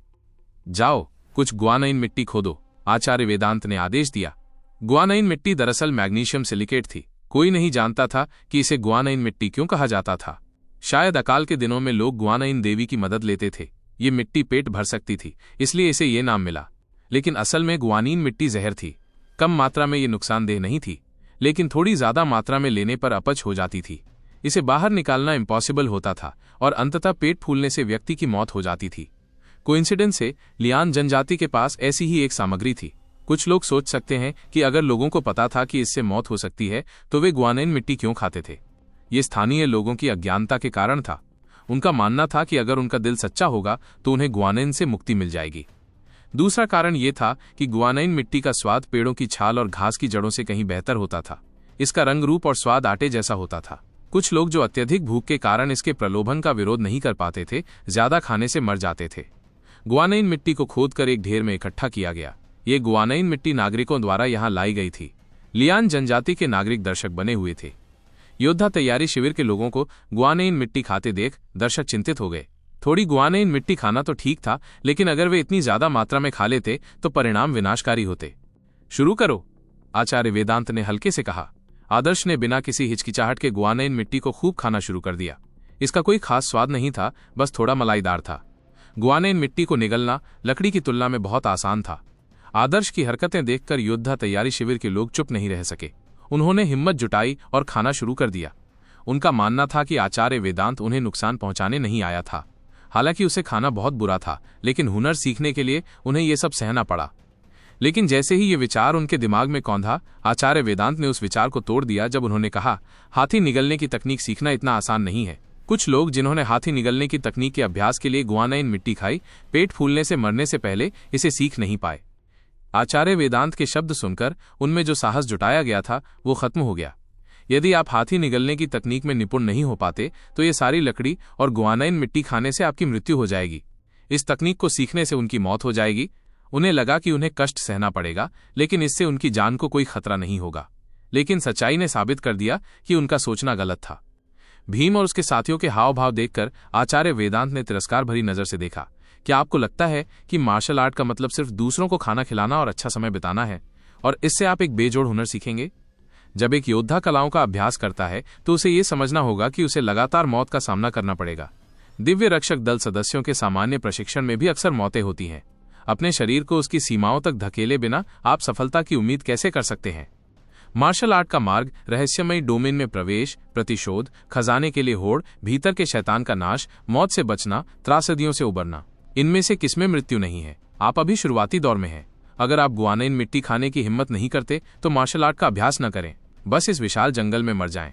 जाओ, कुछ ग्वानाइन मिट्टी खोदो, आचार्य वेदांत ने आदेश दिया। ग्वानाइन मिट्टी दरअसल मैग्नीशियम सिलिकेट थी। कोई नहीं जानता था कि इसे ग्वानाइन मिट्टी क्यों कहा जाता था। शायद अकाल के दिनों में लोग ग्वानाइन देवी की मदद लेते थे। ये मिट्टी पेट भर सकती थी, इसलिए इसे ये नाम मिला। लेकिन असल में ग्वानीन मिट्टी जहर थी। कम मात्रा में ये नुकसानदेह नहीं थी, लेकिन थोड़ी ज्यादा मात्रा में लेने पर अपच हो जाती थी। इसे बाहर निकालना इम्पॉसिबल होता था और अंततः पेट फूलने से व्यक्ति की मौत हो जाती थी। कोइंसिडेंस से लियान जनजाति के पास ऐसी ही एक सामग्री थी। कुछ लोग सोच सकते हैं कि अगर लोगों को पता था कि इससे मौत हो सकती है तो वे ग्वानाइन मिट्टी क्यों खाते थे। ये स्थानीय लोगों की अज्ञानता के कारण था। उनका मानना था कि अगर उनका दिल सच्चा होगा तो उन्हें ग्वानाइन से मुक्ति मिल जाएगी। दूसरा कारण यह था कि ग्वानाइन मिट्टी का स्वाद पेड़ों की छाल और घास की जड़ों से कहीं बेहतर होता था। इसका रंग, रूप और स्वाद आटे जैसा होता था। कुछ लोग जो अत्यधिक भूख के कारण इसके प्रलोभन का विरोध नहीं कर पाते थे, ज्यादा खाने से मर जाते थे। ग्वानाइन मिट्टी को खोदकर एक ढेर में इकट्ठा किया गया। ये ग्वानाइन मिट्टी नागरिकों द्वारा यहां लाई गई थी। लियान जनजाति के नागरिक दर्शक बने हुए थे। योद्धा तैयारी शिविर के लोगों को ग्वानाइन मिट्टी खाते देख दर्शक चिंतित हो गए। थोड़ी ग्वानाइन मिट्टी खाना तो ठीक था, लेकिन अगर वे इतनी ज्यादा मात्रा में खा लेते तो परिणाम विनाशकारी होते। शुरू करो, आचार्य वेदांत ने हल्के से कहा। आदर्श ने बिना किसी हिचकिचाहट के ग्वानाइन मिट्टी को खूब खाना शुरू कर दिया। इसका कोई खास स्वाद नहीं था, बस थोड़ा मलाईदार था। ग्वानाइन मिट्टी को निगलना लकड़ी की तुलना में बहुत आसान था। आदर्श की हरकतें देखकर योद्धा तैयारी शिविर के लोग चुप नहीं रह सके। उन्होंने हिम्मत जुटाई और खाना शुरू कर दिया। उनका मानना था कि आचार्य वेदांत उन्हें नुकसान पहुंचाने नहीं आया था। हालांकि उसे खाना बहुत बुरा था, लेकिन हुनर सीखने के लिए उन्हें यह सब सहना पड़ा। लेकिन जैसे ही ये विचार उनके दिमाग में कौंधा, आचार्य वेदांत ने उस विचार को तोड़ दिया जब उन्होंने कहा, हाथी निगलने की तकनीक सीखना इतना आसान नहीं है। कुछ लोग जिन्होंने हाथी निगलने की तकनीक के अभ्यास के लिए ग्वानाइन मिट्टी खाई, पेट फूलने से मरने से पहले इसे सीख नहीं पाए। आचार्य वेदांत के शब्द सुनकर उनमें जो साहस जुटाया गया था वो खत्म हो गया। यदि आप हाथी निगलने की तकनीक में निपुण नहीं हो पाते तो ये सारी लकड़ी और ग्वानाइन मिट्टी खाने से आपकी मृत्यु हो जाएगी। इस तकनीक को सीखने से उनकी मौत हो जाएगी। उन्हें लगा कि उन्हें कष्ट सहना पड़ेगा, लेकिन इससे उनकी जान को कोई खतरा नहीं होगा। लेकिन सच्चाई ने साबित कर दिया कि उनका सोचना गलत था। भीम और उसके साथियों के हाव भाव देखकर आचार्य वेदांत ने तिरस्कार भरी नजर से देखा। क्या आपको लगता है कि मार्शल आर्ट का मतलब सिर्फ दूसरों को खाना खिलाना और अच्छा समय बिताना है, और इससे आप एक बेजोड़ हुनर सीखेंगे? जब एक योद्धा कलाओं का अभ्यास करता है तो उसे यह समझना होगा कि उसे लगातार मौत का सामना करना पड़ेगा। दिव्य रक्षक दल सदस्यों के सामान्य प्रशिक्षण में भी अक्सर मौतें होती हैं। अपने शरीर को उसकी सीमाओं तक धकेले बिना आप सफलता की उम्मीद कैसे कर सकते हैं? मार्शल आर्ट का मार्ग रहस्यमयी डोमेन में प्रवेश, प्रतिशोध, खजाने के लिए होड़, भीतर के शैतान का नाश, मौत से बचना, त्रासदियों से उबरना। इनमें से किसमें मृत्यु नहीं है? आप अभी शुरुआती दौर में हैं। अगर आप ग्वानाइन मिट्टी खाने की हिम्मत नहीं करते तो मार्शल आर्ट का अभ्यास न करें, बस इस विशाल जंगल में मर जाएं।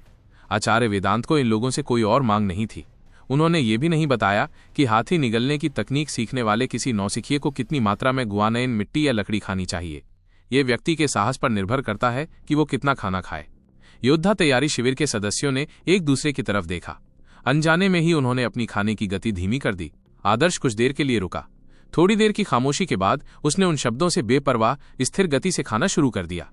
आचार्य वेदांत को इन लोगों से कोई और मांग नहीं थी। उन्होंने ये भी नहीं बताया कि हाथी निगलने की तकनीक सीखने वाले किसी नौसिखिए को कितनी मात्रा में ग्वानाइन मिट्टी या लकड़ी खानी चाहिए। ये व्यक्ति के साहस पर निर्भर करता है कि वो कितना खाना खाए। योद्धा तैयारी शिविर के सदस्यों ने एक दूसरे की तरफ देखा। अनजाने में ही उन्होंने अपनी खाने की गति धीमी कर दी। आदर्श कुछ देर के लिए रुका। थोड़ी देर की खामोशी के बाद उसने उन शब्दों से बेपरवाह स्थिर गति से खाना शुरू कर दिया।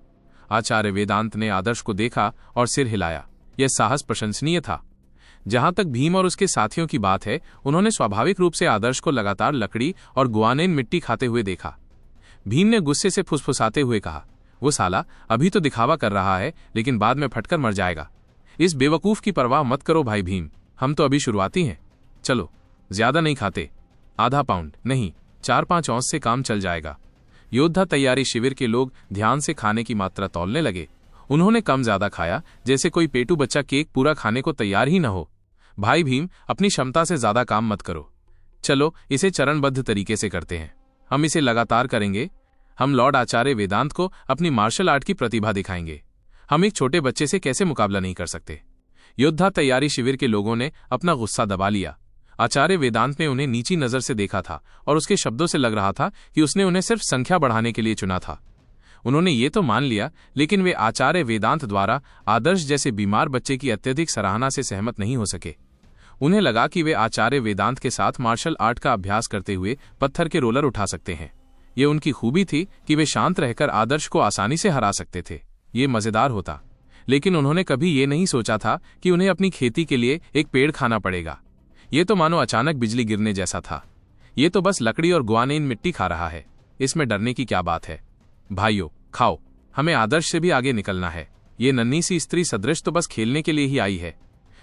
आचार्य वेदांत ने आदर्श को देखा और सिर हिलाया। यह साहस प्रशंसनीय था। जहां तक भीम और उसके साथियों की बात है, उन्होंने स्वाभाविक रूप से आदर्श को लगातार लकड़ी और ग्वानाइन मिट्टी खाते हुए देखा। भीम ने गुस्से से फुसफुसाते हुए कहा, वो साला अभी तो दिखावा कर रहा है, लेकिन बाद में फटकर मर जाएगा। इस बेवकूफ की परवाह मत करो भाई भीम, हम तो अभी शुरुआती हैं। चलो, ज्यादा नहीं खाते, आधा पाउंड नहीं, 4-5 औंस से काम चल जाएगा। योद्धा तैयारी शिविर के लोग ध्यान से खाने की मात्रा तौलने लगे। उन्होंने कम ज्यादा खाया, जैसे कोई पेटू बच्चा केक पूरा खाने को तैयार ही न हो। भाई भीम, अपनी क्षमता से ज्यादा काम मत करो। चलो, इसे चरणबद्ध तरीके से करते हैं। हम इसे लगातार करेंगे। हम लॉर्ड आचार्य वेदांत को अपनी मार्शल आर्ट की प्रतिभा दिखाएंगे। हम एक छोटे बच्चे से कैसे मुकाबला नहीं कर सकते। योद्धा तैयारी शिविर के लोगों ने अपना गुस्सा दबा लिया। आचार्य वेदांत ने उन्हें नीची नजर से देखा था और उसके शब्दों से लग रहा था कि उसने उन्हें सिर्फ संख्या बढ़ाने के लिए चुना था। उन्होंने ये तो मान लिया, लेकिन वे आचार्य वेदांत द्वारा आदर्श जैसे बीमार बच्चे की अत्यधिक सराहना से सहमत नहीं हो सके। उन्हें लगा कि वे आचार्य वेदांत के साथ मार्शल आर्ट का अभ्यास करते हुए पत्थर के रोलर उठा सकते हैं। ये उनकी खूबी थी कि वे शांत रहकर आदर्श को आसानी से हरा सकते थे। ये मजेदार होता, लेकिन उन्होंने कभी ये नहीं सोचा था कि उन्हें अपनी खेती के लिए एक पेड़ खाना पड़ेगा। ये तो मानो अचानक बिजली गिरने जैसा था। ये तो बस लकड़ी और ग्वानेन मिट्टी खा रहा है, इसमें डरने की क्या बात है। भाइयों, खाओ, हमें आदर्श से भी आगे निकलना है। ये नन्ही सी स्त्री सदृश तो बस खेलने के लिए ही आई है।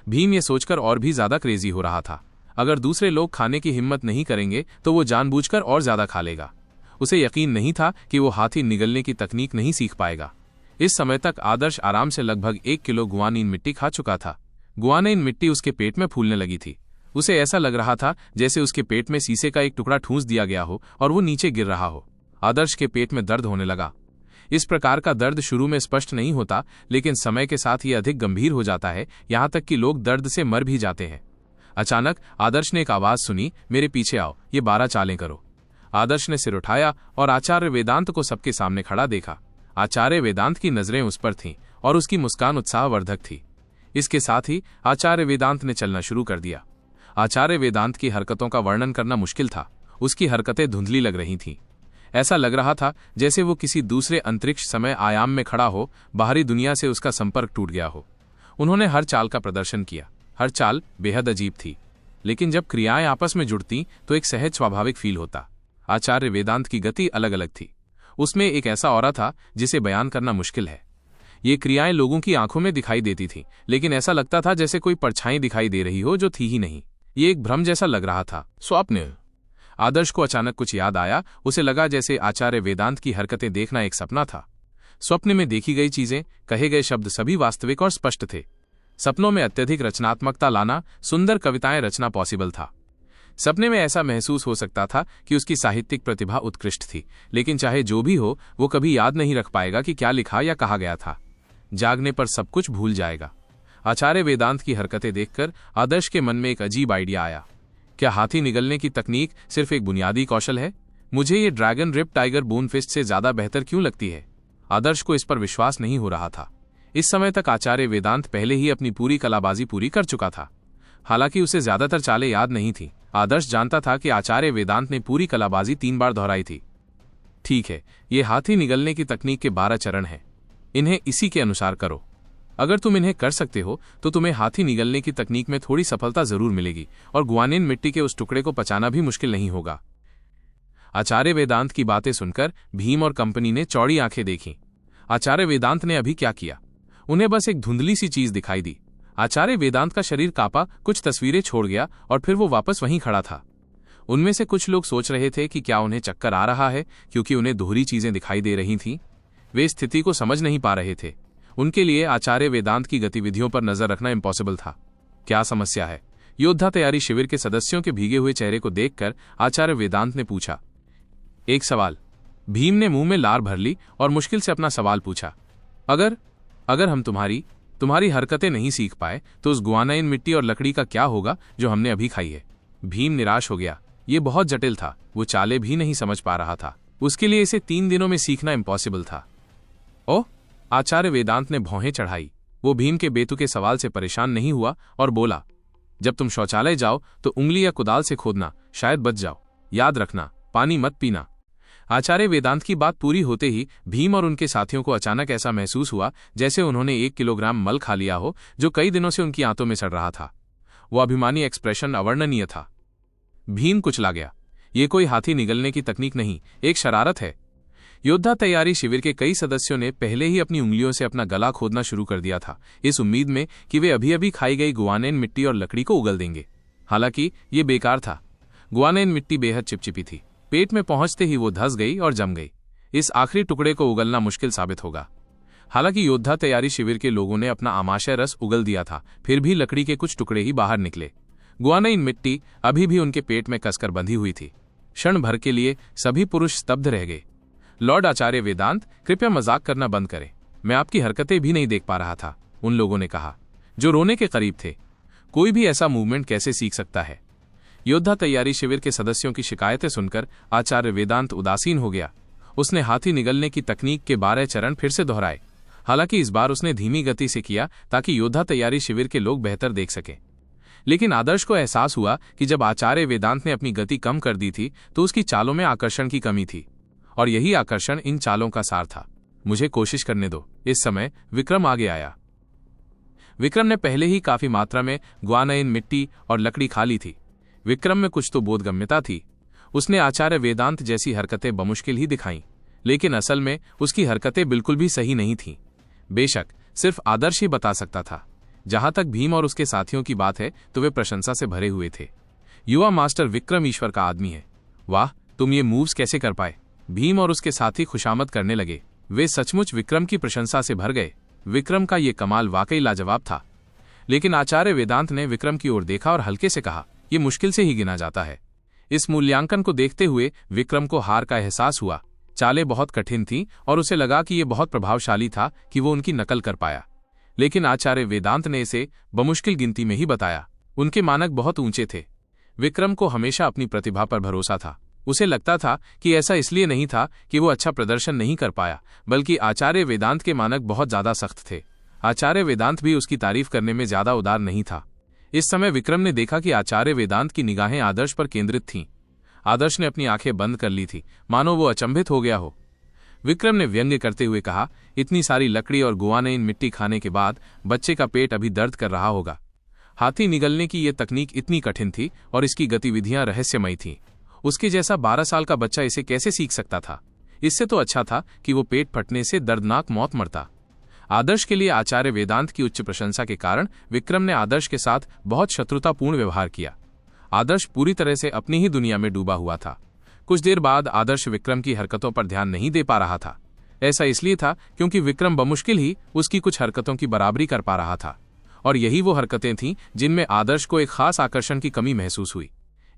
भीम ये सोचकर और भी ज्यादा क्रेजी हो रहा था। अगर दूसरे लोग खाने की हिम्मत नहीं करेंगे तो वो जानबूझकर और ज्यादा खा लेगा। उसे यकीन नहीं था कि वो हाथी निगलने की तकनीक नहीं सीख पाएगा। इस समय तक आदर्श आराम से लगभग 1 किलो गुआनीन मिट्टी खा चुका था। गुआनीन मिट्टी उसके पेट में फूलने लगी थी। उसे ऐसा लग रहा था जैसे उसके पेट में शीशे का एक टुकड़ा ठूंस दिया गया हो और वो नीचे गिर रहा हो। आदर्श के पेट में दर्द होने लगा। इस प्रकार का दर्द शुरू में स्पष्ट नहीं होता, लेकिन समय के साथ ये अधिक गंभीर हो जाता है, यहाँ तक कि लोग दर्द से मर भी जाते हैं। अचानक आदर्श ने एक आवाज सुनी, मेरे पीछे आओ, ये 12 चालें करो। आदर्श ने सिर उठाया और आचार्य वेदांत को सबके सामने खड़ा देखा। आचार्य वेदांत की नजरें उस पर थीं और उसकी मुस्कान उत्साहवर्धक थी। इसके साथ ही आचार्य वेदांत ने चलना शुरू कर दिया। आचार्य वेदांत की हरकतों का वर्णन करना मुश्किल था। उसकी हरकतें धुंधली लग रही थीं। ऐसा लग रहा था जैसे वो किसी दूसरे अंतरिक्ष समय आयाम में खड़ा हो, बाहरी दुनिया से उसका संपर्क टूट गया हो। उन्होंने हर चाल का प्रदर्शन किया। हर चाल बेहद अजीब थी, लेकिन जब क्रियाएं आपस में जुड़ती तो एक सहज स्वाभाविक फील होता। आचार्य वेदांत की गति अलग अलग थी। उसमें एक ऐसा ऑरा था जिसे बयान करना मुश्किल है। ये क्रियाएं लोगों की आंखों में दिखाई देती थीं, लेकिन ऐसा लगता था जैसे कोई परछाई दिखाई दे रही हो जो थी ही नहीं। ये एक भ्रम जैसा लग रहा था। स्वप्न। आदर्श को अचानक कुछ याद आया। उसे लगा जैसे आचार्य वेदांत की हरकतें देखना एक सपना था। स्वप्न में देखी गई चीजें, कहे गए शब्द सभी वास्तविक और स्पष्ट थे। सपनों में अत्यधिक रचनात्मकता लाना, सुंदर कविताएं रचना पॉसिबल था। सपने में ऐसा महसूस हो सकता था कि उसकी साहित्यिक प्रतिभा उत्कृष्ट थी, लेकिन चाहे जो भी हो वो कभी याद नहीं रख पाएगा कि क्या लिखा या कहा गया था। जागने पर सब कुछ भूल जाएगा। आचार्य वेदांत की हरकतें देखकर आदर्श के मन में एक अजीब आइडिया आया। क्या हाथी निगलने की तकनीक सिर्फ एक बुनियादी कौशल है? मुझे ये dragon rip tiger bone fist से ज्यादा बेहतर क्यों लगती है? आदर्श को इस पर विश्वास नहीं हो रहा था। इस समय तक आचार्य वेदांत पहले ही अपनी पूरी कलाबाजी पूरी कर चुका था। हालांकि उसे ज्यादातर चालें याद नहीं थी। आदर्श जानता था कि आचार्य वेदांत ने पूरी कलाबाजी 3 बार दोहराई थी। ठीक है, ये हाथी निगलने की तकनीक के 12 चरण हैं। इन्हें इसी के अनुसार करो। अगर तुम इन्हें कर सकते हो तो तुम्हें हाथी निगलने की तकनीक में थोड़ी सफलता जरूर मिलेगी और गुआनीन मिट्टी के उस टुकड़े को पचाना भी मुश्किल नहीं होगा। आचार्य वेदांत की बातें सुनकर भीम और कंपनी ने चौड़ी आंखें देखीं। आचार्य वेदांत ने अभी क्या किया? उन्हें बस एक धुंधली सी चीज दिखाई दी। आचार्य वेदांत का शरीर कांपा, कुछ तस्वीरें छोड़ गया और फिर वो वापस वहीं खड़ा था। उनमें से कुछ लोग सोच रहे थे कि क्या उन्हें चक्कर आ रहा है, क्योंकि उन्हें दोहरी चीजें दिखाई दे रही थीं। वे स्थिति को समझ नहीं पा रहे थे। उनके लिए आचार्य वेदांत की गतिविधियों पर नजर रखना इम्पॉसिबल था। क्या समस्या है? योद्धा तैयारी शिविर के सदस्यों के भीगे हुए चेहरे को देखकर आचार्य वेदांत ने पूछा। एक सवाल। भीम ने मुंह में लार भर ली और मुश्किल से अपना सवाल पूछा। अगर हम तुम्हारी हरकतें नहीं सीख पाए तो उस गुआनीन मिट्टी और लकड़ी का क्या होगा जो हमने अभी खाई है? भीम निराश हो गया। ये बहुत जटिल था। वो चालें भी नहीं समझ पा रहा था। उसके लिए इसे 3 दिनों में सीखना इम्पॉसिबल था। ओह! आचार्य वेदांत ने भौहें चढ़ाई। वो भीम के बेतुके सवाल से परेशान नहीं हुआ और बोला, जब तुम शौचालय जाओ तो उंगली या कुदाल से खोदना, शायद बच जाओ। याद रखना, पानी मत पीना। आचार्य वेदांत की बात पूरी होते ही भीम और उनके साथियों को अचानक ऐसा महसूस हुआ जैसे उन्होंने 1 किलोग्राम मल खा लिया हो जो कई दिनों से उनकी आंतों में सड़ रहा था। वो अभिमानी एक्सप्रेशन अवर्णनीय था। भीम कुचला गया। ये कोई हाथी निगलने की तकनीक नहीं, एक शरारत है। योद्धा तैयारी शिविर के कई सदस्यों ने पहले ही अपनी उंगलियों से अपना गला खोदना शुरू कर दिया था, इस उम्मीद में कि वे अभी अभी खाई गई गुआनीन मिट्टी और लकड़ी को उगल देंगे। हालांकि ये बेकार था। गुआनीन मिट्टी बेहद चिपचिपी थी। पेट में पहुंचते ही वो धंस गई और जम गई। इस आखिरी टुकड़े को उगलना मुश्किल साबित होगा। हालांकि योद्धा तैयारी शिविर के लोगों ने अपना आमाशय रस उगल दिया था, फिर भी लकड़ी के कुछ टुकड़े ही बाहर निकले। गुआनीन मिट्टी अभी भी उनके पेट में कसकर बंधी हुई थी। क्षण भर के लिए सभी पुरुष स्तब्ध रह गए। लॉर्ड आचार्य वेदांत, कृपया मजाक करना बंद करें। मैं आपकी हरकतें भी नहीं देख पा रहा था, उन लोगों ने कहा। जो रोने के करीब थे। कोई भी ऐसा मूवमेंट कैसे सीख सकता है? योद्धा तैयारी शिविर के सदस्यों की शिकायतें सुनकर आचार्य वेदांत उदासीन हो गया। उसने हाथी निगलने की तकनीक के 12 चरण फिर से दोहराए। हालांकि इस बार उसने धीमी गति से किया ताकि योद्धा तैयारी शिविर के लोग बेहतर देख सकें। लेकिन आदर्श को एहसास हुआ कि जब आचार्य वेदांत ने अपनी गति कम कर दी थी तो उसकी चालों में आकर्षण की कमी थी, और यही आकर्षण इन चालों का सार था। मुझे कोशिश करने दो। इस समय विक्रम आगे आया। विक्रम ने पहले ही काफी मात्रा में ग्वानाइन, मिट्टी और लकड़ी खा ली थी। विक्रम में कुछ तो बोधगम्यता थी। उसने आचार्य वेदांत जैसी हरकतें बमुश्किल ही दिखाईं, लेकिन असल में उसकी हरकतें बिल्कुल भी सही नहीं थीं। बेशक सिर्फ आदर्श ही बता सकता था। जहां तक भीम और उसके साथियों की बात है तो वे प्रशंसा से भरे हुए थे। युवा मास्टर विक्रम ईश्वर का आदमी है। वाह, तुम ये मूव्स कैसे कर पाए? भीम और उसके साथी खुशामद करने लगे। वे सचमुच विक्रम की प्रशंसा से भर गए। विक्रम का ये कमाल वाकई लाजवाब था। लेकिन आचार्य वेदांत ने विक्रम की ओर देखा और हल्के से कहा, यह मुश्किल से ही गिना जाता है। इस मूल्यांकन को देखते हुए विक्रम को हार का एहसास हुआ। चालें बहुत कठिन थीं और उसे लगा कि यह बहुत प्रभावशाली था कि वो उनकी नकल कर पाया। लेकिन आचार्य वेदांत ने इसे बमुश्किल गिनती में ही बताया। उनके मानक बहुत ऊंचे थे। विक्रम को हमेशा अपनी प्रतिभा पर भरोसा था। उसे लगता था कि ऐसा इसलिए नहीं था कि वो अच्छा प्रदर्शन नहीं कर पाया, बल्कि आचार्य वेदांत के मानक बहुत ज्यादा सख्त थे। आचार्य वेदांत भी उसकी तारीफ करने में ज्यादा उदार नहीं था। इस समय विक्रम ने देखा कि आचार्य वेदांत की निगाहें आदर्श पर केंद्रित थीं। आदर्श ने अपनी आंखें बंद कर ली थी, मानो वो अचंभित हो गया हो। विक्रम ने व्यंग्य करते हुए कहा, इतनी सारी लकड़ी और गुआनाइन मिट्टी खाने के बाद बच्चे का पेट अभी दर्द कर रहा होगा। हाथी निगलने की यह तकनीक इतनी कठिन थी और इसकी गतिविधियां रहस्यमयी थीं। उसके जैसा 12 साल का बच्चा इसे कैसे सीख सकता था? इससे तो अच्छा था कि वो पेट फटने से दर्दनाक मौत मरता। आदर्श के लिए आचार्य वेदांत की उच्च प्रशंसा के कारण विक्रम ने आदर्श के साथ बहुत शत्रुतापूर्ण व्यवहार किया। आदर्श पूरी तरह से अपनी ही दुनिया में डूबा हुआ था। कुछ देर बाद आदर्श विक्रम की हरकतों पर ध्यान नहीं दे पा रहा था। ऐसा इसलिए था क्योंकि विक्रम बमुश्किल ही उसकी कुछ हरकतों की बराबरी कर पा रहा था, और यही वो हरकतें थीं जिनमें आदर्श को एक खास आकर्षण की कमी महसूस हुई।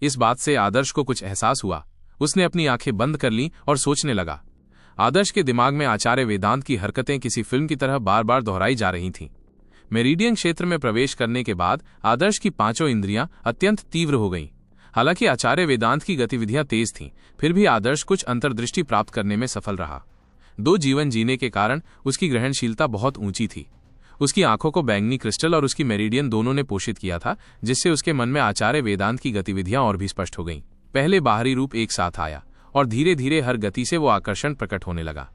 इस बात से आदर्श को कुछ एहसास हुआ। उसने अपनी आंखें बंद कर लीं और सोचने लगा। आदर्श के दिमाग में आचार्य वेदांत की हरकतें किसी फिल्म की तरह बार बार दोहराई जा रही थीं। मेरिडियन क्षेत्र में प्रवेश करने के बाद आदर्श की पांचों इंद्रियां अत्यंत तीव्र हो गईं। हालांकि आचार्य वेदांत की गतिविधियां तेज थीं, फिर भी आदर्श कुछ अंतर्दृष्टि प्राप्त करने में सफल रहा। 2 जीवन जीने के कारण उसकी ग्रहणशीलता बहुत ऊंची थी। उसकी आंखों को बैंगनी क्रिस्टल और उसकी मेरिडियन दोनों ने पोषित किया था, जिससे उसके मन में आचार्य वेदांत की गतिविधियां और भी स्पष्ट हो गईं। पहले बाहरी रूप एक साथ आया और धीरे धीरे हर गति से वो आकर्षण प्रकट होने लगा।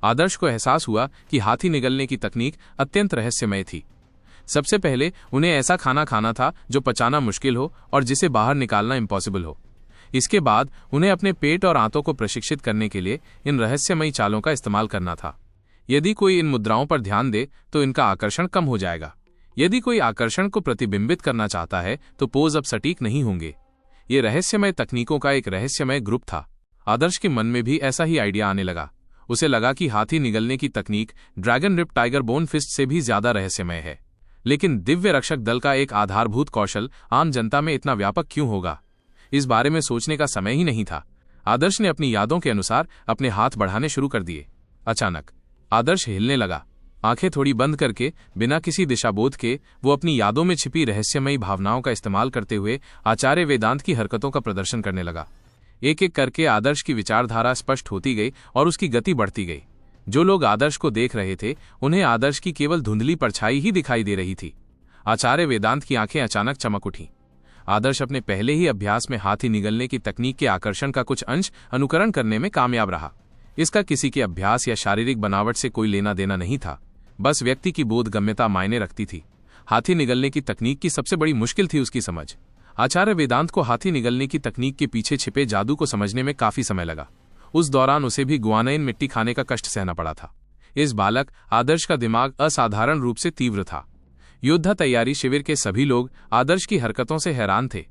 आदर्श को एहसास हुआ कि हाथी निगलने की तकनीक अत्यंत रहस्यमय थी। सबसे पहले उन्हें ऐसा खाना खाना था जो पचाना मुश्किल हो और जिसे बाहर निकालना इम्पॉसिबल हो। इसके बाद उन्हें अपने पेट और आंतों को प्रशिक्षित करने के लिए इन रहस्यमयी चालों का इस्तेमाल करना था। यदि कोई इन मुद्राओं पर ध्यान दे तो इनका आकर्षण कम हो जाएगा। यदि कोई आकर्षण को प्रतिबिंबित करना चाहता है तो पोज अब सटीक नहीं होंगे। ये रहस्यमय तकनीकों का एक रहस्यमय ग्रुप था। आदर्श के मन में भी ऐसा ही आइडिया आने लगा। उसे लगा कि हाथी निगलने की तकनीक dragon rip tiger bone fist से भी ज्यादा रहस्यमय है। लेकिन दिव्य रक्षक दल का एक आधारभूत कौशल आम जनता में इतना व्यापक क्यों होगा? इस बारे में सोचने का समय ही नहीं था। आदर्श ने अपनी यादों के अनुसार अपने हाथ बढ़ाने शुरू कर दिए। अचानक आदर्श हिलने लगा। आंखें थोड़ी बंद करके बिना किसी दिशाबोध के वो अपनी यादों में छिपी रहस्यमयी भावनाओं का इस्तेमाल करते हुए आचार्य वेदांत की हरकतों का प्रदर्शन करने लगा। एक एक करके आदर्श की विचारधारा स्पष्ट होती गई और उसकी गति बढ़ती गई। जो लोग आदर्श को देख रहे थे उन्हें आदर्श की केवल धुंधली परछाई ही दिखाई दे रही थी। आचार्य वेदांत की आंखें अचानक चमक उठीं। आदर्श अपने पहले ही अभ्यास में हाथी निगलने की तकनीक के आकर्षण का कुछ अंश अनुकरण करने में कामयाब रहा। इसका किसी के अभ्यास या शारीरिक बनावट से कोई लेना देना नहीं था, बस व्यक्ति की बोधगम्यता मायने रखती थी। हाथी निगलने की तकनीक की सबसे बड़ी मुश्किल थी उसकी समझ। आचार्य वेदांत को हाथी निगलने की तकनीक के पीछे छिपे जादू को समझने में काफी समय लगा। उस दौरान उसे भी गुआनाइन मिट्टी खाने का कष्ट सहना पड़ा था। इस बालक आदर्श का दिमाग असाधारण रूप से तीव्र था। योद्धा तैयारी शिविर के सभी लोग आदर्श की हरकतों से हैरान थे।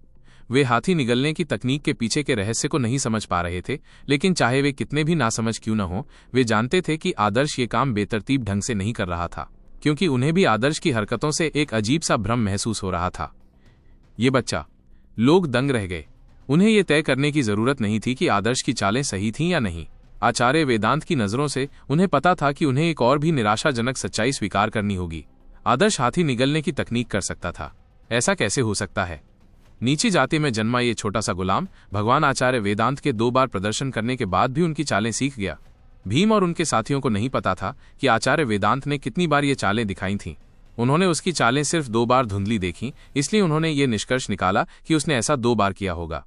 वे हाथी निगलने की तकनीक के पीछे के रहस्य को नहीं समझ पा रहे थे, लेकिन चाहे वे कितने भी नासमझ क्यों न हो, वे जानते थे कि आदर्श ये काम बेतरतीब ढंग से नहीं कर रहा था, क्योंकि उन्हें भी आदर्श की हरकतों से एक अजीब सा भ्रम महसूस हो रहा था। ये बच्चा, लोग दंग रह गए। उन्हें यह तय करने की जरूरत नहीं थी कि आदर्श की चालें सही थीं या नहीं। आचार्य वेदांत की नजरों से उन्हें पता था कि उन्हें एक और भी निराशाजनक सच्चाई स्वीकार करनी होगी। आदर्श हाथी निगलने की तकनीक कर सकता था। ऐसा कैसे हो सकता है? नीची जाति में जन्मा ये छोटा सा गुलाम भगवान आचार्य वेदांत के 2 बार प्रदर्शन करने के बाद भी उनकी चालें सीख गया। भीम और उनके साथियों को नहीं पता था कि आचार्य वेदांत ने कितनी बार ये चालें दिखाई थीं। उन्होंने उसकी चालें सिर्फ 2 बार धुंधली देखी, इसलिए उन्होंने ये निष्कर्ष निकाला कि उसने ऐसा 2 बार किया होगा।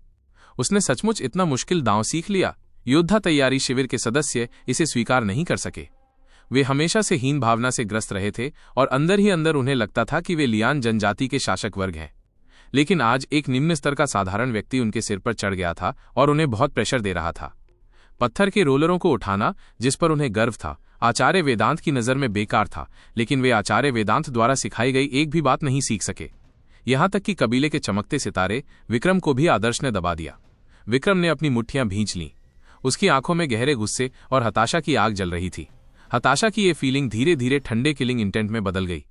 उसने सचमुच इतना मुश्किल दांव सीख लिया? योद्धा तैयारी शिविर के सदस्य इसे स्वीकार नहीं कर सके। वे हमेशा से हीन भावना से ग्रस्त रहे थे और अंदर ही अंदर उन्हें लगता था कि वे लियान जनजाति के शासक वर्ग हैं। लेकिन आज एक निम्न स्तर का साधारण व्यक्ति उनके सिर पर चढ़ गया था और उन्हें बहुत प्रेशर दे रहा था। पत्थर के रोलरों को उठाना, जिस पर उन्हें गर्व था, आचार्य वेदांत की नज़र में बेकार था, लेकिन वे आचार्य वेदांत द्वारा सिखाई गई एक भी बात नहीं सीख सके। यहां तक कि कबीले के चमकते सितारे विक्रम को भी आदर्श ने दबा दिया। विक्रम ने अपनी मुट्ठियां भींच लीं। उसकी आंखों में गहरे गुस्से और हताशा की आग जल रही थी। हताशा की ये फीलिंग धीरे धीरे ठंडे किलिंग इंटेंट में बदल गई।